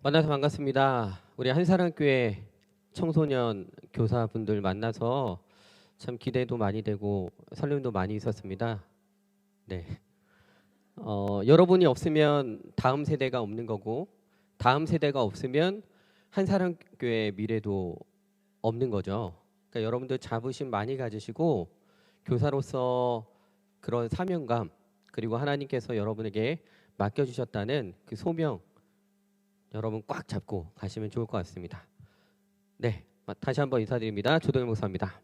만나서 반갑습니다. 우리 한사랑교회 청소년 교사분들 만나서 참 기대도 많이 되고 설렘도 많이 있었습니다. 네. 여러분이 없으면 다음 세대가 없는 거고, 다음 세대가 없으면 한사랑교회의 미래도 없는 거죠. 그러니까 여러분들 자부심 많이 가지시고 교사로서 그런 사명감, 그리고 하나님께서 여러분에게 맡겨주셨다는 그 소명, 여러분 꽉 잡고 가시면 좋을 것 같습니다. 네, 다시 한번 인사드립니다. 조동현 목사입니다.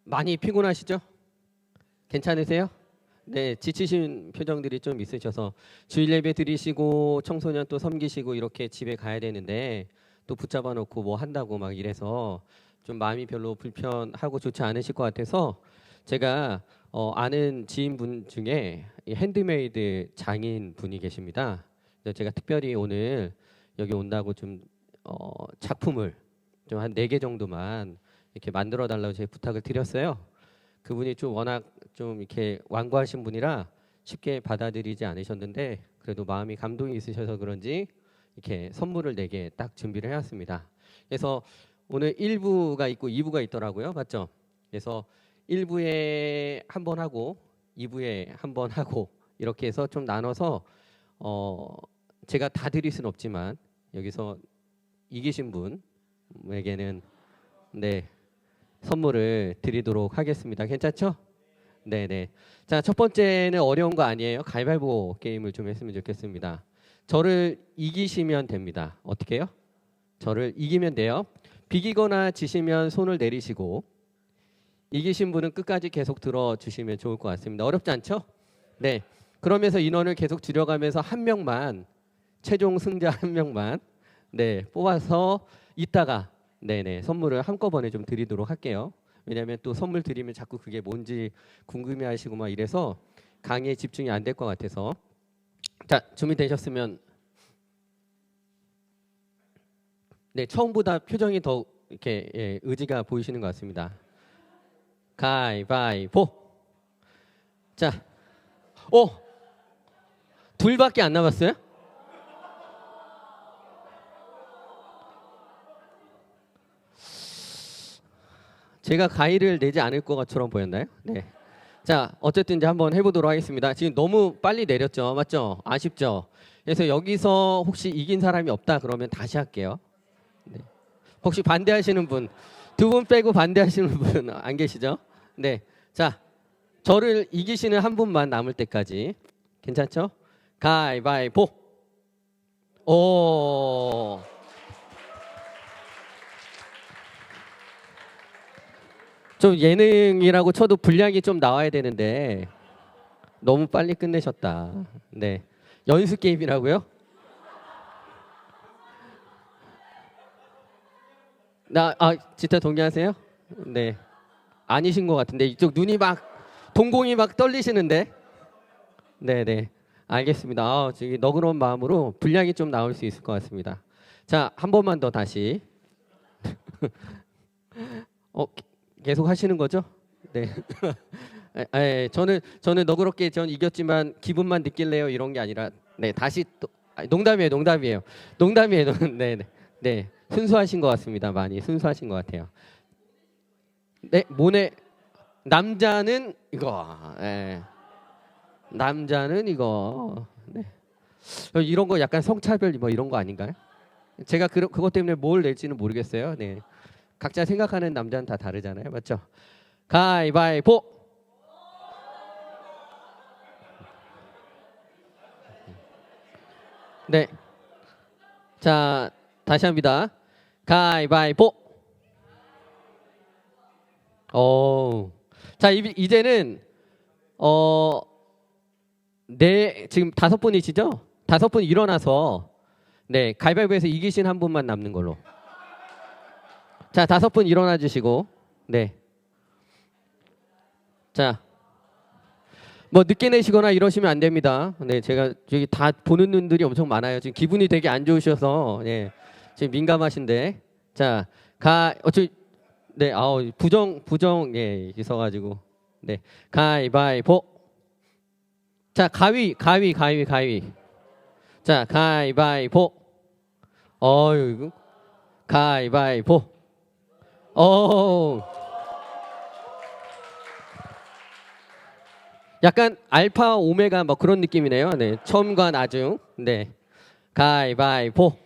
많이 피곤하시죠? 괜찮으세요? 네, 지치신 표정들이 좀 있으셔서 주일 예배 드리시고 청소년 또 섬기시고 이렇게 집에 가야 되는데 또 붙잡아 놓고 뭐 한다고 막 이래서 좀 마음이 별로 불편하고 좋지 않으실 것 같아서 제가 아는 지인분 중에 핸드메이드 장인 분이 계십니다. 그래서 제가 특별히 오늘 여기 온다고 좀 작품을 좀 한 4개 정도만 이렇게 만들어 달라고 제가 부탁을 드렸어요. 그분이 좀 워낙 좀 이렇게 완고하신 분이라 쉽게 받아들이지 않으셨는데 그래도 마음이 감동이 있으셔서 그런지 이렇게 선물을 4개 딱 준비를 해왔습니다. 그래서 오늘 1부가 있고 2부가 있더라고요. 맞죠? 그래서 1부에 한 번 하고 2부에 한 번 하고 이렇게 해서 좀 나눠서 제가 다 드릴 수는 없지만 여기서 이기신 분에게는 네, 선물을 드리도록 하겠습니다. 괜찮죠? 네네. 자, 첫 번째는 어려운 거 아니에요. 가위바위보 게임을 좀 했으면 좋겠습니다. 저를 이기시면 됩니다. 어떻게 해요? 저를 이기면 돼요. 비기거나 지시면 손을 내리시고 이기신 분은 끝까지 계속 들어주시면 좋을 것 같습니다. 어렵지 않죠? 네. 그러면서 인원을 계속 줄여가면서 한 명만, 최종 승자 한 명만 네, 뽑아서 이따가 네네 선물을 한꺼번에 좀 드리도록 할게요. 왜냐하면 또 선물 드리면 자꾸 그게 뭔지 궁금해하시고 막 이래서 강의에 집중이 안 될 것 같아서. 자, 준비되셨으면 네, 처음보다 표정이 더 이렇게 의지가 보이시는 것 같습니다. 가위바위보. 자, 둘밖에 안 남았어요? 제가 가위를 내지 않을 것처럼 보였나요? 네. 자, 어쨌든 이제 한번 해보도록 하겠습니다. 지금 너무 빨리 내렸죠, 맞죠? 아쉽죠? 그래서 여기서 혹시 이긴 사람이 없다 그러면 다시 할게요. 네. 혹시 반대하시는 분, 2분 빼고 반대하시는 분 안 계시죠? 네. 자, 저를 이기시는 한 분만 남을 때까지 괜찮죠? 가위바위보. 오. 좀 예능이라고 쳐도 분량이 좀 나와야 되는데 너무 빨리 끝내셨다. 네. 연습 게임이라고요? 진짜 동의하세요? 네. 아니신 것 같은데 이쪽 눈이 막 동공이 막 떨리시는데. 네네. 알겠습니다. 저기 너그러운 마음으로 분량이 좀 나올 수 있을 것 같습니다. 자, 한 번만 더 다시. 계속 하시는 거죠? 네. 저는 너그럽게 전 이겼지만 기분만 느낄래요 이런 게 아니라 네 다시 또 농담이에요. 농담이에요. 네, 네, 네. 순수하신 것 같습니다. 많이 순수하신 것 같아요. 네, 모네 남자는 이거. 네. 남자는 이거. 네. 이런 거 약간 성차별 뭐 이런 거 아닌가요? 제가 그것 때문에 뭘 낼지는 모르겠어요. 네. 각자 생각하는 남자는 다 다르잖아요. 맞죠? 가위바위보. 네. 자, 다시 합니다. 가위바위보. 자, 이제는 지금 5분이시죠? 5분 일어나서 네, 가위바위보에서 이기신 한 분만 남는 걸로. 자, 5분 일어나 주시고 네. 자, 뭐 늦게 내시거나 이러시면 안 됩니다. 네, 제가 여기 다 보는 눈들이 엄청 많아요. 지금 기분이 되게 안 좋으셔서 예, 지금 민감하신데. 자, 네, 부정 예, 있어가지고 네, 가위바위보. 자, 가위. 자, 가위바위보. 어유, 가위바위보. 약간 알파 오메가 뭐 그런 느낌이네요. 네, 처음과 나중. 네, 가위바위보.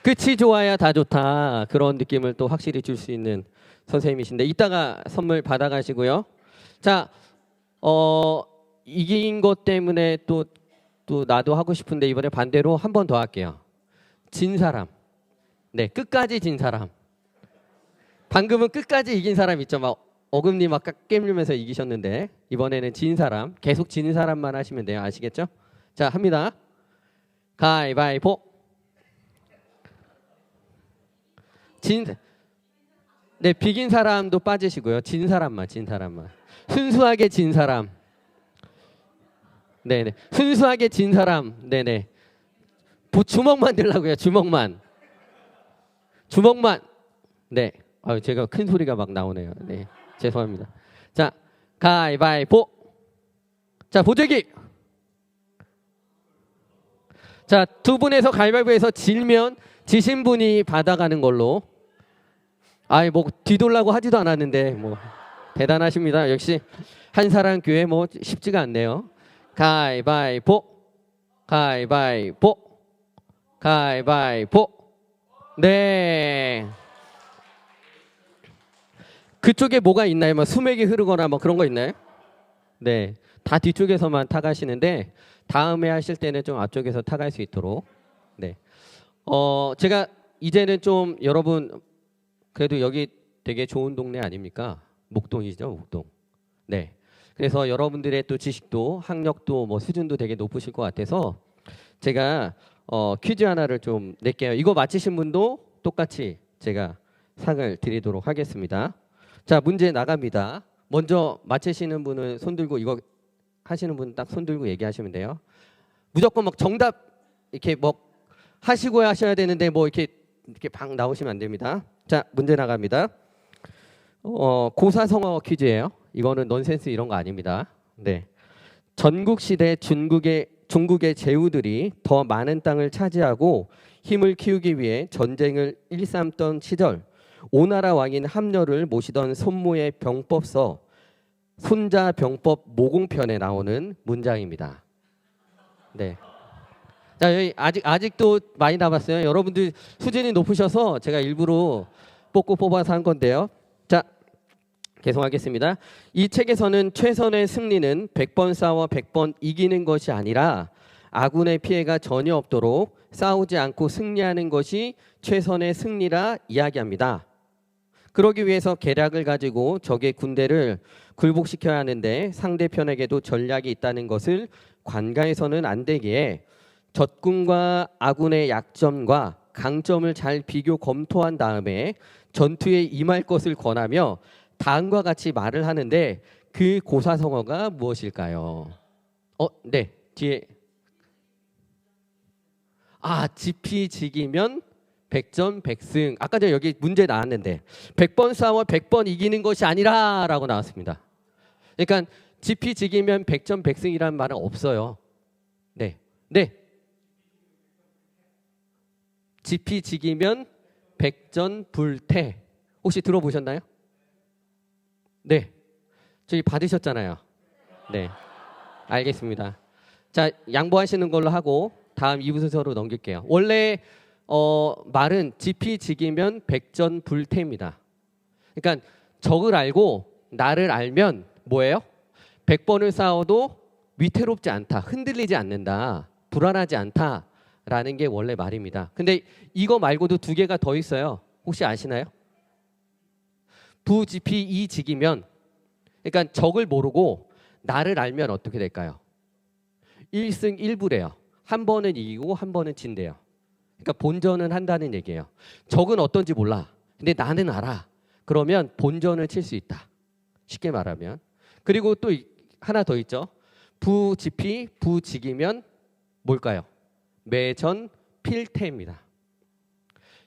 끝이 좋아야 다 좋다. 그런 느낌을 또 확실히 줄 수 있는 선생님이신데 이따가 선물 받아가시고요. 자, 이긴 것 때문에 또 나도 하고 싶은데 이번에 반대로 한 번 더 할게요. 진 사람. 네, 끝까지 진 사람. 방금은 끝까지 이긴 사람 있죠. 막 어금니 막 깨물면서 이기셨는데 이번에는 진 사람. 계속 진 사람만 하시면 돼요. 아시겠죠? 자, 합니다. 가위바위보. 네, 비긴 사람도 빠지시고요. 진 사람만. 순수하게 진 사람. 네네. 순수하게 진 사람. 네네. 주먹만 들라고요. 주먹만. 네. 제가 큰 소리가 막 나오네요. 네. 죄송합니다. 자, 가위바위보. 자, 보재기. 자, 두 분에서 가위바위보에서 지신 분이 받아가는 걸로. 뭐 뒤돌라고 하지도 않았는데 뭐 대단하십니다. 역시 한사랑교회 뭐 쉽지가 않네요. 가위바위보. 네. 그쪽에 뭐가 있나요? 뭐 수맥이 흐르거나 뭐 그런 거 있나요? 네. 다 뒤쪽에서만 타가시는데 다음에 하실 때는 좀 앞쪽에서 타갈 수 있도록. 네. 제가 이제는 좀 여러분 그래도 여기 되게 좋은 동네 아닙니까? 목동이죠, 목동. 네. 그래서 여러분들의 또 지식도 학력도 뭐 수준도 되게 높으실 것 같아서 제가 퀴즈 하나를 좀 낼게요. 이거 맞히신 분도 똑같이 제가 상을 드리도록 하겠습니다. 자, 문제 나갑니다. 먼저 맞히시는 분은 손 들고 이거 하시는 분 딱 손 들고 얘기하시면 돼요. 무조건 막 정답 이렇게 뭐 하시고 하셔야 되는데 뭐 이렇게 방 나오시면 안 됩니다. 자, 문제 나갑니다. 고사성어 퀴즈예요. 이거는 넌센스 이런 거 아닙니다. 네. 전국 시대 중국의 제후들이 더 많은 땅을 차지하고 힘을 키우기 위해 전쟁을 일삼던 시절 오나라 왕인 함려를 모시던 손모의 병법서 손자병법 모공편에 나오는 문장입니다. 네. 자, 여기 아직도 많이 남았어요. 여러분들 수준이 높으셔서 제가 일부러 뽑아서 한 건데요. 자, 계속하겠습니다. 이 책에서는 최선의 승리는 100번 싸워 100번 이기는 것이 아니라 아군의 피해가 전혀 없도록 싸우지 않고 승리하는 것이 최선의 승리라 이야기합니다. 그러기 위해서 계략을 가지고 적의 군대를 굴복시켜야 하는데 상대편에게도 전략이 있다는 것을 관가해서는 안 되기에 적군과 아군의 약점과 강점을 잘 비교 검토한 다음에 전투에 임할 것을 권하며 다음과 같이 말을 하는데 그 고사성어가 무엇일까요? 네, 뒤에 지피지기면 백전백승. 아까 전에 여기 문제 나왔는데 100번 싸워 100번 이기는 것이 아니라 라고 나왔습니다. 그러니까 지피지기면 백전백승이라는 말은 없어요. 네. 지피지기면 백전불태. 혹시 들어보셨나요? 네. 저희 받으셨잖아요. 네. 알겠습니다. 자, 양보하시는 걸로 하고 다음 2부 순서로 넘길게요. 원래 말은 지피지기면 백전불태입니다. 그러니까 적을 알고 나를 알면 뭐예요? 100번을 싸워도 위태롭지 않다. 흔들리지 않는다. 불안하지 않다라는 게 원래 말입니다. 근데 이거 말고도 두 개가 더 있어요. 혹시 아시나요? 부지피 이직이면 그러니까 적을 모르고 나를 알면 어떻게 될까요? 1승 1부래요. 한 번은 이기고 한 번은 진대요. 그러니까 본전은 한다는 얘기예요. 적은 어떤지 몰라. 근데 나는 알아. 그러면 본전을 칠 수 있다. 쉽게 말하면. 그리고 또 하나 더 있죠. 부지피 부직이면 뭘까요? 매전 필태입니다.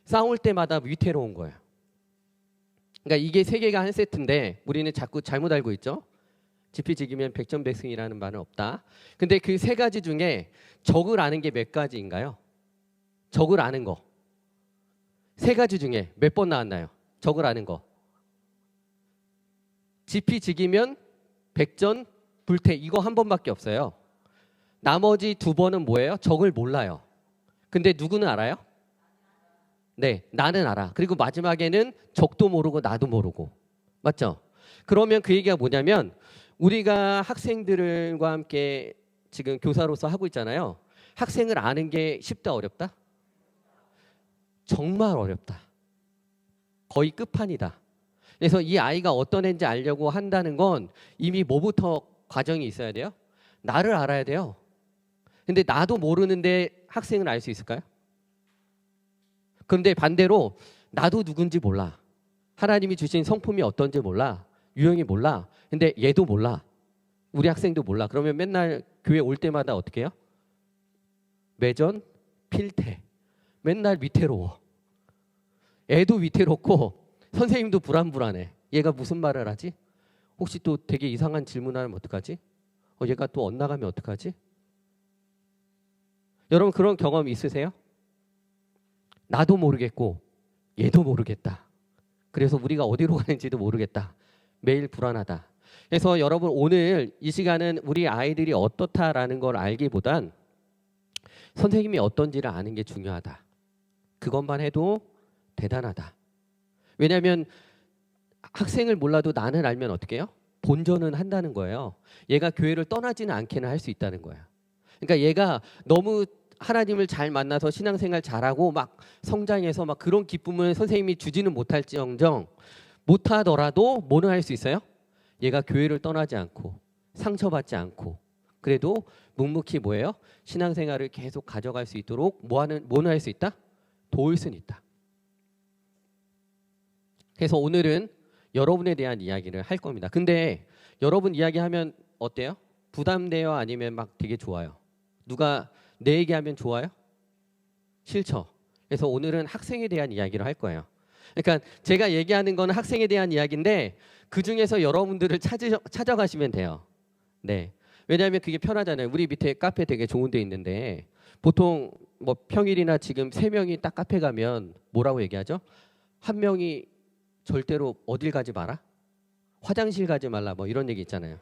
싸울 때마다 위태로운 거예요. 그러니까 이게 세 개가 한 세트인데 우리는 자꾸 잘못 알고 있죠. 지피지기면 백전백승이라는 말은 없다. 근데 그 세 가지 중에 적을 아는 게 몇 가지인가요? 적을 아는 거. 세 가지 중에 몇 번 나왔나요? 적을 아는 거. 지피지기면 백전불태 이거 한 번밖에 없어요. 나머지 두 번은 뭐예요? 적을 몰라요. 근데 누구는 알아요? 네, 나는 알아. 그리고 마지막에는 적도 모르고 나도 모르고. 맞죠? 그러면 그 얘기가 뭐냐면 우리가 학생들과 함께 지금 교사로서 하고 있잖아요. 학생을 아는 게 쉽다 어렵다? 정말 어렵다. 거의 끝판이다. 그래서 이 아이가 어떤 애인지 알려고 한다는 건 이미 뭐부터 과정이 있어야 돼요? 나를 알아야 돼요. 근데 나도 모르는데 학생을 알 수 있을까요? 그런데 반대로 나도 누군지 몰라. 하나님이 주신 성품이 어떤지 몰라. 유형이 몰라. 근데 얘도 몰라. 우리 학생도 몰라. 그러면 맨날 교회 올 때마다 어떻게 해요? 매전 필태. 맨날 위태로워. 애도 위태롭고 선생님도 불안해. 얘가 무슨 말을 하지? 혹시 또 되게 이상한 질문하면 어떡하지? 얘가 또 엇나가면 어떡하지? 여러분 그런 경험 있으세요? 나도 모르겠고 얘도 모르겠다. 그래서 우리가 어디로 가는지도 모르겠다. 매일 불안하다. 그래서 여러분 오늘 이 시간은 우리 아이들이 어떻다라는 걸 알기보단 선생님이 어떤지를 아는 게 중요하다. 그것만 해도 대단하다. 왜냐하면 학생을 몰라도 나는 알면 어떻게 해요? 본전은 한다는 거예요. 얘가 교회를 떠나지는 않게는 할 수 있다는 거예요. 그러니까 얘가 너무 하나님을 잘 만나서 신앙생활 잘하고 막 성장해서 막 그런 기쁨을 선생님이 주지는 못할지언정 못하더라도 뭐는 할 수 있어요? 얘가 교회를 떠나지 않고 상처받지 않고 그래도 묵묵히 뭐예요? 신앙생활을 계속 가져갈 수 있도록 뭐는 할 수 있다? 도울 수는 있다. 그래서 오늘은 여러분에 대한 이야기를 할 겁니다. 근데 여러분 이야기하면 어때요? 부담돼요? 아니면 막 되게 좋아요? 누가 내 얘기하면 좋아요? 싫죠? 그래서 오늘은 학생에 대한 이야기를 할 거예요. 그러니까 제가 얘기하는 건 학생에 대한 이야기인데 그중에서 여러분들을 찾아가시면 돼요. 네. 왜냐하면 그게 편하잖아요. 우리 밑에 카페 되게 좋은 데 있는데 보통 뭐 평일이나 지금 3명이 딱 카페 가면 뭐라고 얘기하죠? 한 명이 절대로 어딜 가지 마라? 화장실 가지 말라 뭐 이런 얘기 있잖아요.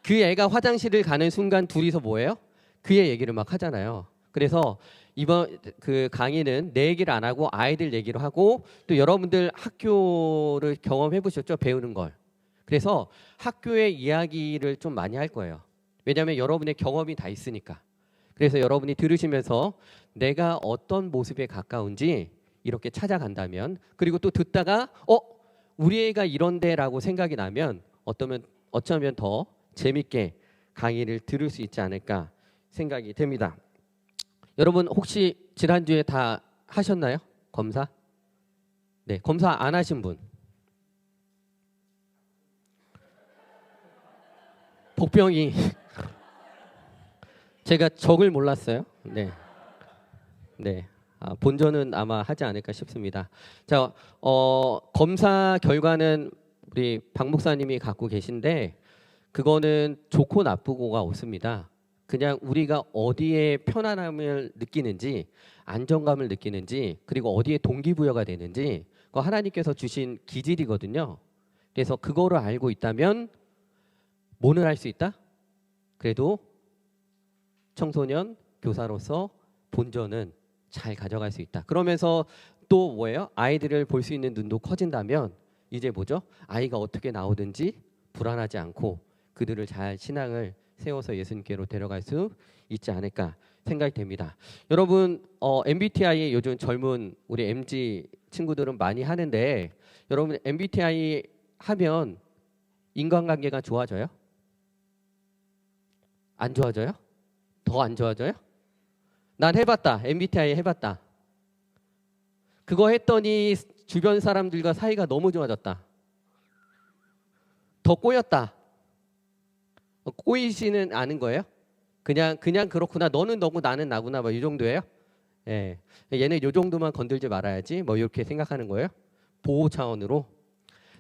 그 애가 화장실을 가는 순간 둘이서 뭐예요? 그의 얘기를 막 하잖아요. 그래서 이번 그 강의는 내 얘기를 안 하고 아이들 얘기를 하고 또 여러분들 학교를 경험해 보셨죠? 배우는 걸. 그래서 학교의 이야기를 좀 많이 할 거예요. 왜냐하면 여러분의 경험이 다 있으니까. 그래서 여러분이 들으시면서 내가 어떤 모습에 가까운지 이렇게 찾아간다면 그리고 또 듣다가 우리 애가 이런데라고 생각이 나면 어쩌면 더 재밌게 강의를 들을 수 있지 않을까 생각이 됩니다. 여러분 혹시 지난주에 다 하셨나요? 검사? 네, 검사 안 하신 분. 복병이 제가 적을 몰랐어요. 네. 네. 본전은 아마 하지 않을까 싶습니다. 자, 검사 결과는 우리 박 목사님이 갖고 계신데 그거는 좋고 나쁘고가 없습니다. 그냥 우리가 어디에 편안함을 느끼는지 안정감을 느끼는지 그리고 어디에 동기부여가 되는지 그거 하나님께서 주신 기질이거든요. 그래서 그거를 알고 있다면 뭐는 할 수 있다? 그래도 청소년 교사로서 본전은 잘 가져갈 수 있다. 그러면서 또 뭐예요? 아이들을 볼 수 있는 눈도 커진다면 이제 뭐죠? 아이가 어떻게 나오든지 불안하지 않고 그들을 잘 신앙을 세워서 예수님께로 데려갈 수 있지 않을까 생각이 됩니다. 여러분 MBTI 요즘 젊은 우리 MZ 친구들은 많이 하는데 여러분 MBTI 하면 인간관계가 좋아져요? 안 좋아져요? 더 안 좋아져요? 난 해봤다. MBTI 해봤다. 그거 했더니 주변 사람들과 사이가 너무 좋아졌다. 더 꼬였다. 꼬이지는 않은 거예요? 그냥 그렇구나. 너는 너고 나는 나구나. 뭐 이 정도예요? 예. 얘는 요 정도만 건들지 말아야지. 뭐 이렇게 생각하는 거예요? 보호 차원으로.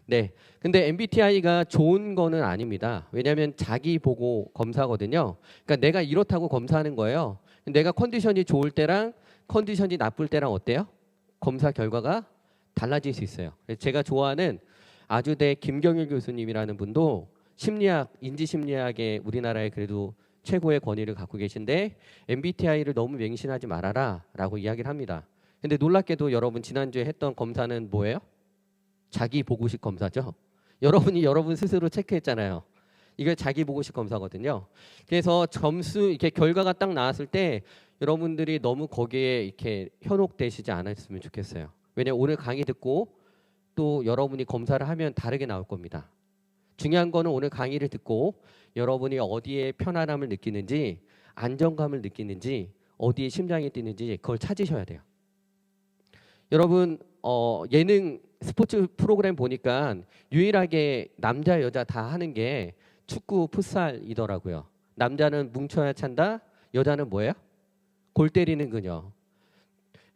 네. 근데 MBTI가 좋은 거는 아닙니다. 왜냐하면 자기 보고 검사거든요. 그러니까 내가 이렇다고 검사하는 거예요. 내가 컨디션이 좋을 때랑 컨디션이 나쁠 때랑 어때요? 검사 결과가 달라질 수 있어요. 제가 좋아하는 아주대 김경일 교수님이라는 분도 심리학, 인지심리학의 우리나라에 그래도 최고의 권위를 갖고 계신데 MBTI를 너무 맹신하지 말아라 라고 이야기를 합니다. 근데 놀랍게도 여러분 지난주에 했던 검사는 뭐예요? 자기 보고식 검사죠. 여러분이 여러분 스스로 체크했잖아요. 이게 자기 보고식 검사거든요. 그래서 점수 이렇게 결과가 딱 나왔을 때 여러분들이 너무 거기에 이렇게 현혹되시지 않았으면 좋겠어요. 왜냐면 오늘 강의 듣고 또 여러분이 검사를 하면 다르게 나올 겁니다. 중요한 거는 오늘 강의를 듣고 여러분이 어디에 편안함을 느끼는지, 안정감을 느끼는지, 어디에 심장이 뛰는지 그걸 찾으셔야 돼요. 여러분 예능 스포츠 프로그램 보니까 유일하게 남자 여자 다 하는 게 축구 풋살이더라고요. 남자는 뭉쳐야 찬다, 여자는 뭐예요? 골 때리는 그녀.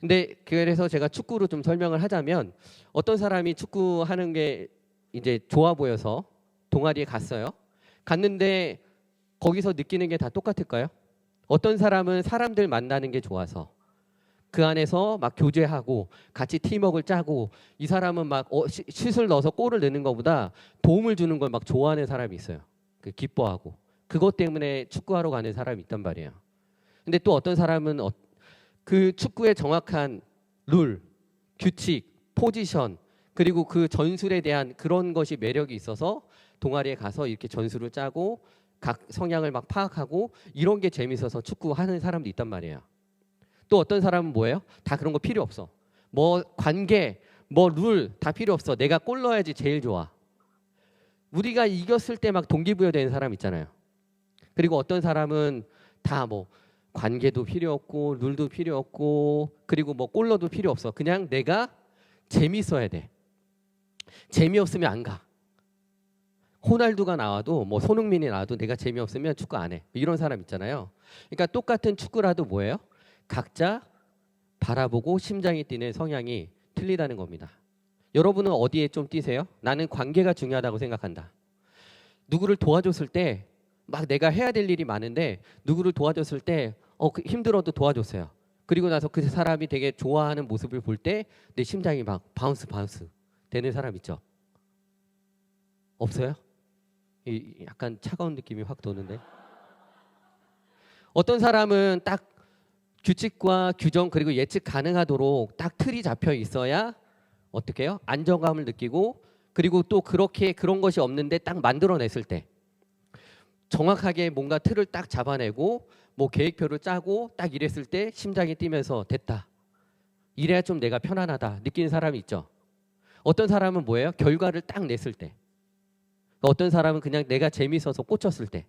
근데 그래서 제가 축구로 좀 설명을 하자면 어떤 사람이 축구하는 게 이제 좋아 보여서 동아리에 갔어요. 갔는데 거기서 느끼는 게 다 똑같을까요? 어떤 사람은 사람들 만나는 게 좋아서 그 안에서 막 교제하고 같이 팀워크를 짜고 이 사람은 막 슛을 넣어서 골을 넣는 것보다 도움을 주는 걸 막 좋아하는 사람이 있어요. 기뻐하고 그것 때문에 축구하러 가는 사람이 있단 말이에요. 근데 또 어떤 사람은 그 축구의 정확한 룰, 규칙, 포지션 그리고 그 전술에 대한 그런 것이 매력이 있어서 동아리에 가서 이렇게 전술을 짜고 각 성향을 막 파악하고 이런 게 재밌어서 축구하는 사람도 있단 말이에요. 또 어떤 사람은 뭐예요? 다 그런 거 필요 없어. 뭐 관계, 뭐 룰 다 필요 없어. 내가 골 넣어야지 제일 좋아. 우리가 이겼을 때 막 동기부여되는 사람 있잖아요. 그리고 어떤 사람은 다 뭐 관계도 필요 없고 룰도 필요 없고 그리고 뭐 골 넣어도 필요 없어. 그냥 내가 재밌어야 돼. 재미없으면 안 가. 호날두가 나와도 뭐 손흥민이 나와도 내가 재미없으면 축구 안 해. 이런 사람 있잖아요. 그러니까 똑같은 축구라도 뭐예요? 각자 바라보고 심장이 뛰는 성향이 틀리다는 겁니다. 여러분은 어디에 좀 뛰세요? 나는 관계가 중요하다고 생각한다. 누구를 도와줬을 때 막 내가 해야 될 일이 많은데 누구를 도와줬을 때 힘들어도 도와줬어요. 그리고 나서 그 사람이 되게 좋아하는 모습을 볼 때 내 심장이 막 바운스 되는 사람 있죠? 없어요? 약간 차가운 느낌이 확 도는데. 어떤 사람은 딱 규칙과 규정 그리고 예측 가능하도록 딱 틀이 잡혀 있어야 어떻게 해요? 안정감을 느끼고 그리고 또 그렇게 그런 것이 없는데 딱 만들어냈을 때 정확하게 뭔가 틀을 딱 잡아내고 뭐 계획표를 짜고 딱 이랬을 때 심장이 뛰면서 됐다. 이래야 좀 내가 편안하다 느끼는 사람이 있죠. 어떤 사람은 뭐예요? 결과를 딱 냈을 때. 어떤 사람은 그냥 내가 재밌어서 꽂혔을 때.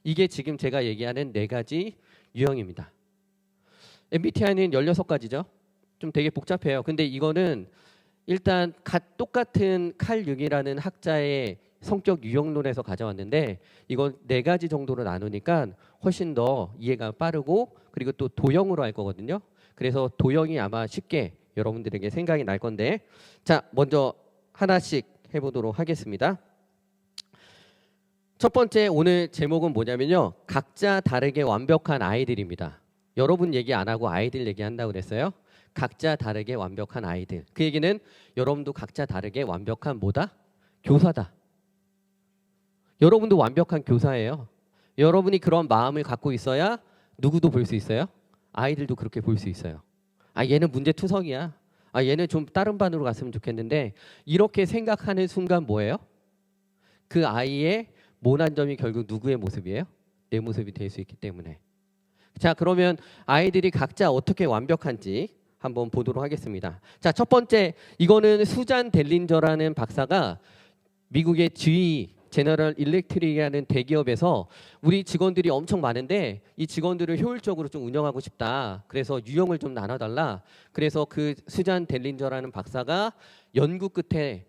이게 지금 제가 얘기하는 4가지 유형입니다. MBTI는 16가지죠. 좀 되게 복잡해요. 근데 이거는 일단 똑같은 칼 융이라는 학자의 성격 유형론에서 가져왔는데 이건 4가지 정도로 나누니까 훨씬 더 이해가 빠르고 그리고 또 도형으로 할 거거든요. 그래서 도형이 아마 쉽게 여러분들에게 생각이 날 건데 자 먼저 하나씩 해보도록 하겠습니다. 첫 번째 오늘 제목은 뭐냐면요. 각자 다르게 완벽한 아이들입니다. 여러분 얘기 안 하고 아이들 얘기한다고 그랬어요. 각자 다르게 완벽한 아이들. 그 얘기는 여러분도 각자 다르게 완벽한 뭐다? 교사다. 여러분도 완벽한 교사예요. 여러분이 그런 마음을 갖고 있어야 누구도 볼 수 있어요? 아이들도 그렇게 볼 수 있어요. 얘는 문제투성이야. 얘는 좀 다른 반으로 갔으면 좋겠는데 이렇게 생각하는 순간 뭐예요? 그 아이의 모난 점이 결국 누구의 모습이에요? 내 모습이 될 수 있기 때문에. 자, 그러면 아이들이 각자 어떻게 완벽한지 한번 보도록 하겠습니다. 자, 첫 번째 이거는 수잔 델린저라는 박사가 미국의 GE 제너럴 일렉트릭이라는 대기업에서 우리 직원들이 엄청 많은데 이 직원들을 효율적으로 좀 운영하고 싶다. 그래서 유형을 좀 나눠달라. 그래서 그 수잔 델린저라는 박사가 연구 끝에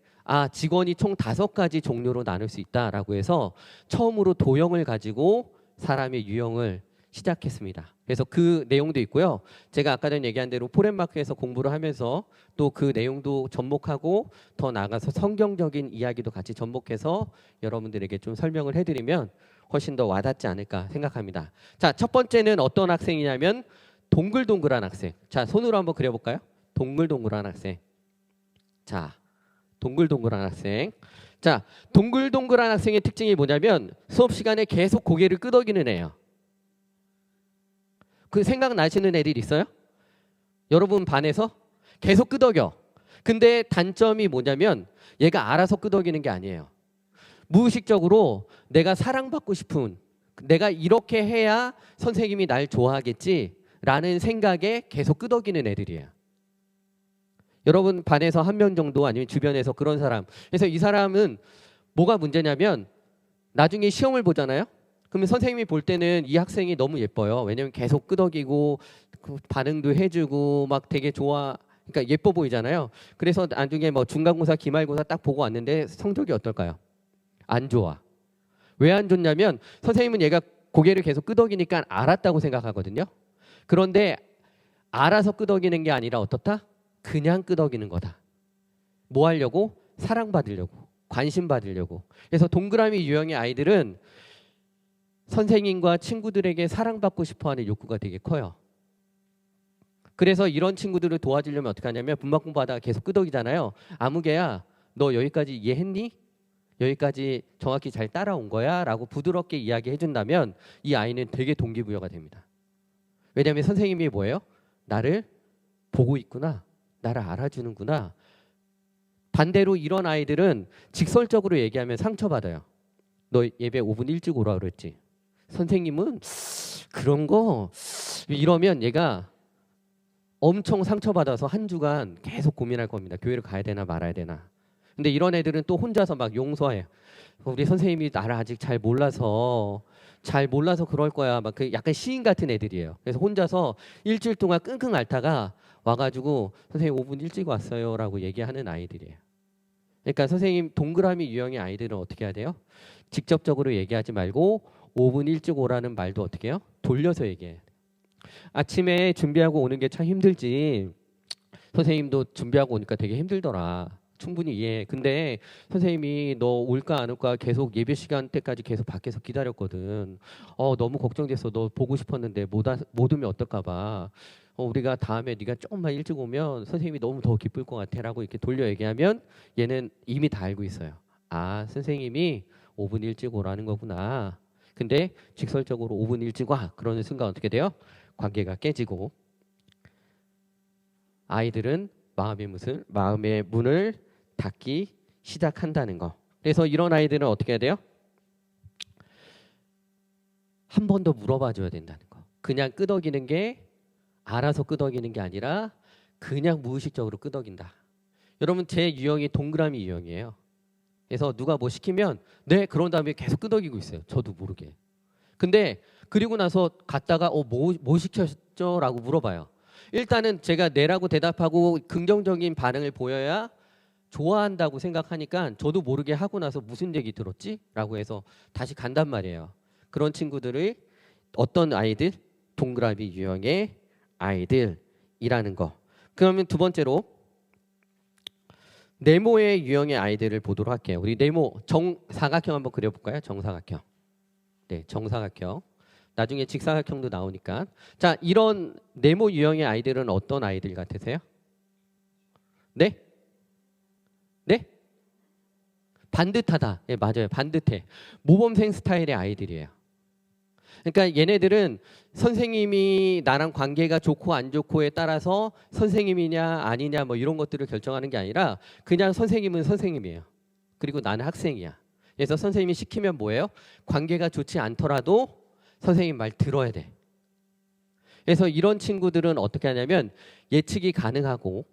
직원이 총 5가지 종류로 나눌 수 있다라고 해서 처음으로 도형을 가지고 사람의 유형을 시작했습니다. 그래서 그 내용도 있고요. 제가 아까 전에 얘기한 대로 포렌마크에서 공부를 하면서 또 그 내용도 접목하고 더 나아가서 성경적인 이야기도 같이 접목해서 여러분들에게 좀 설명을 해드리면 훨씬 더 와닿지 않을까 생각합니다. 자, 첫 번째는 어떤 학생이냐면 동글동글한 학생. 자, 손으로 한번 그려볼까요? 동글동글한 학생. 자, 동글동글한 학생. 자, 동글동글한 학생의 특징이 뭐냐면 수업 시간에 계속 고개를 끄덕이는 애예요. 그 생각나시는 애들 있어요? 여러분 반에서 계속 끄덕여. 근데 단점이 뭐냐면 얘가 알아서 끄덕이는 게 아니에요. 무의식적으로 내가 사랑받고 싶은, 내가 이렇게 해야 선생님이 날 좋아하겠지라는 생각에 계속 끄덕이는 애들이에요. 여러분 반에서 한 명 정도 아니면 주변에서 그런 사람. 그래서 이 사람은 뭐가 문제냐면 나중에 시험을 보잖아요. 그러면 선생님이 볼 때는 이 학생이 너무 예뻐요. 왜냐면 계속 끄덕이고 반응도 해주고 막 되게 좋아. 그러니까 예뻐 보이잖아요. 그래서 나중에 뭐 중간고사, 기말고사 딱 보고 왔는데 성적이 어떨까요? 안 좋아. 왜 안 좋냐면 선생님은 얘가 고개를 계속 끄덕이니까 알았다고 생각하거든요. 그런데 알아서 끄덕이는 게 아니라 어떻다? 그냥 끄덕이는 거다. 뭐 하려고? 사랑받으려고. 관심 받으려고. 그래서 동그라미 유형의 아이들은 선생님과 친구들에게 사랑받고 싶어하는 욕구가 되게 커요. 그래서 이런 친구들을 도와주려면 어떻게 하냐면 문학 공부하다가 계속 끄덕이잖아요. 아무개야 너 여기까지 이해했니? 여기까지 정확히 잘 따라온 거야? 라고 부드럽게 이야기해 준다면 이 아이는 되게 동기부여가 됩니다. 왜냐하면 선생님이 뭐예요? 나를 보고 있구나. 나를 알아주는구나. 반대로 이런 아이들은 직설적으로 얘기하면 상처받아요. 너 예배 5분 일찍 오라 그랬지. 선생님은 그런 거 이러면 얘가 엄청 상처받아서 한 주간 계속 고민할 겁니다. 교회를 가야 되나 말아야 되나. 근데 이런 애들은 또 혼자서 막 용서해요. 우리 선생님이 나를 아직 잘 몰라서 그럴 거야. 막 그 약간 시인 같은 애들이에요. 그래서 혼자서 일주일 동안 끙끙 앓다가 와가지고 선생님 5분 일찍 왔어요라고 얘기하는 아이들이에요. 그러니까 선생님 동그라미 유형의 아이들은 어떻게 해야 돼요? 직접적으로 얘기하지 말고 5분 일찍 오라는 말도 어떻게 해요? 돌려서 얘기해요. 아침에 준비하고 오는 게 참 힘들지. 선생님도 준비하고 오니까 되게 힘들더라. 충분히 이해해. 근데 선생님이 너 올까 안 올까 계속 예배 시간 때까지 계속 밖에서 기다렸거든. 너무 걱정돼서 너 보고 싶었는데 못 오면 어떨까 봐. 우리가 다음에 네가 조금만 일찍 오면 선생님이 너무 더 기쁠 것 같아라고 이렇게 돌려 얘기하면 얘는 이미 다 알고 있어요. 아, 선생님이 5분 일찍 오라는 거구나. 근데 직설적으로 5분 일찍 와. 그러는 순간 어떻게 돼요? 관계가 깨지고 아이들은 마음의 문을 닫기 시작한다는 거. 그래서 이런 아이들은 어떻게 해야 돼요? 한 번 더 물어봐 줘야 된다는 거. 그냥 끄덕이는 게 알아서 끄덕이는 게 아니라 그냥 무의식적으로 끄덕인다. 여러분 제 유형이 동그라미 유형이에요. 그래서 누가 뭐 시키면 네 그런 다음에 계속 끄덕이고 있어요. 저도 모르게. 근데 그리고 나서 갔다가 뭐 시켰죠? 라고 물어봐요. 일단은 제가 네라고 대답하고 긍정적인 반응을 보여야 좋아한다고 생각하니까 저도 모르게 하고 나서 무슨 얘기 들었지? 라고 해서 다시 간단 말이에요. 그런 친구들의 어떤 아이들? 동그라미 유형의 아이들이라는 거. 그러면 두 번째로 네모의 유형의 아이들을 보도록 할게요. 우리 네모 정사각형 한번 그려볼까요? 정사각형. 네, 정사각형. 나중에 직사각형도 나오니까. 자, 이런 네모 유형의 아이들은 어떤 아이들 같으세요? 네? 네? 반듯하다. 예, 맞아요. 반듯해. 모범생 스타일의 아이들이에요. 그러니까 얘네들은 선생님이 나랑 관계가 좋고 안 좋고에 따라서 선생님이냐 아니냐 뭐 이런 것들을 결정하는 게 아니라 그냥 선생님은 선생님이에요. 그리고 나는 학생이야. 그래서 선생님이 시키면 뭐예요? 관계가 좋지 않더라도 선생님 말 들어야 돼. 그래서 이런 친구들은 어떻게 하냐면 예측이 가능하고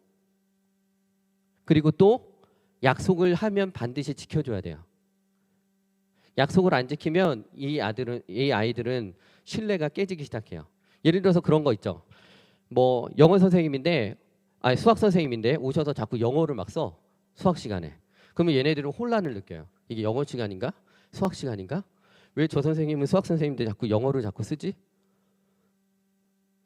그리고 또 약속을 하면 반드시 지켜줘야 돼요. 약속을 안 지키면 이 아이들은 신뢰가 깨지기 시작해요. 예를 들어서 그런 거 있죠. 뭐 영어 선생님인데 수학 선생님인데 오셔서 자꾸 영어를 막 써. 수학 시간에. 그러면 얘네들은 혼란을 느껴요. 이게 영어 시간인가? 수학 시간인가? 왜 저 선생님은 수학 선생님인데 자꾸 영어를 자꾸 쓰지?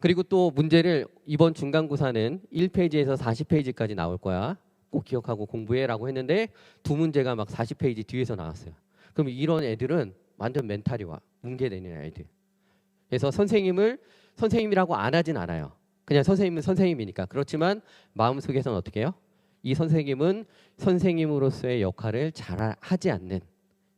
그리고 또 문제를 이번 중간고사는 1페이지에서 40페이지까지 나올 거야. 꼭 기억하고 공부해라고 했는데 두 문제가 막 40페이지 뒤에서 나왔어요. 그럼 이런 애들은 완전 멘탈이 와. 뭉개되는 아이들. 그래서 선생님을 선생님이라고 안 하진 않아요. 그냥 선생님은 선생님이니까. 그렇지만 마음속에서는 어떻게 해요? 이 선생님은 선생님으로서의 역할을 잘 하지 않는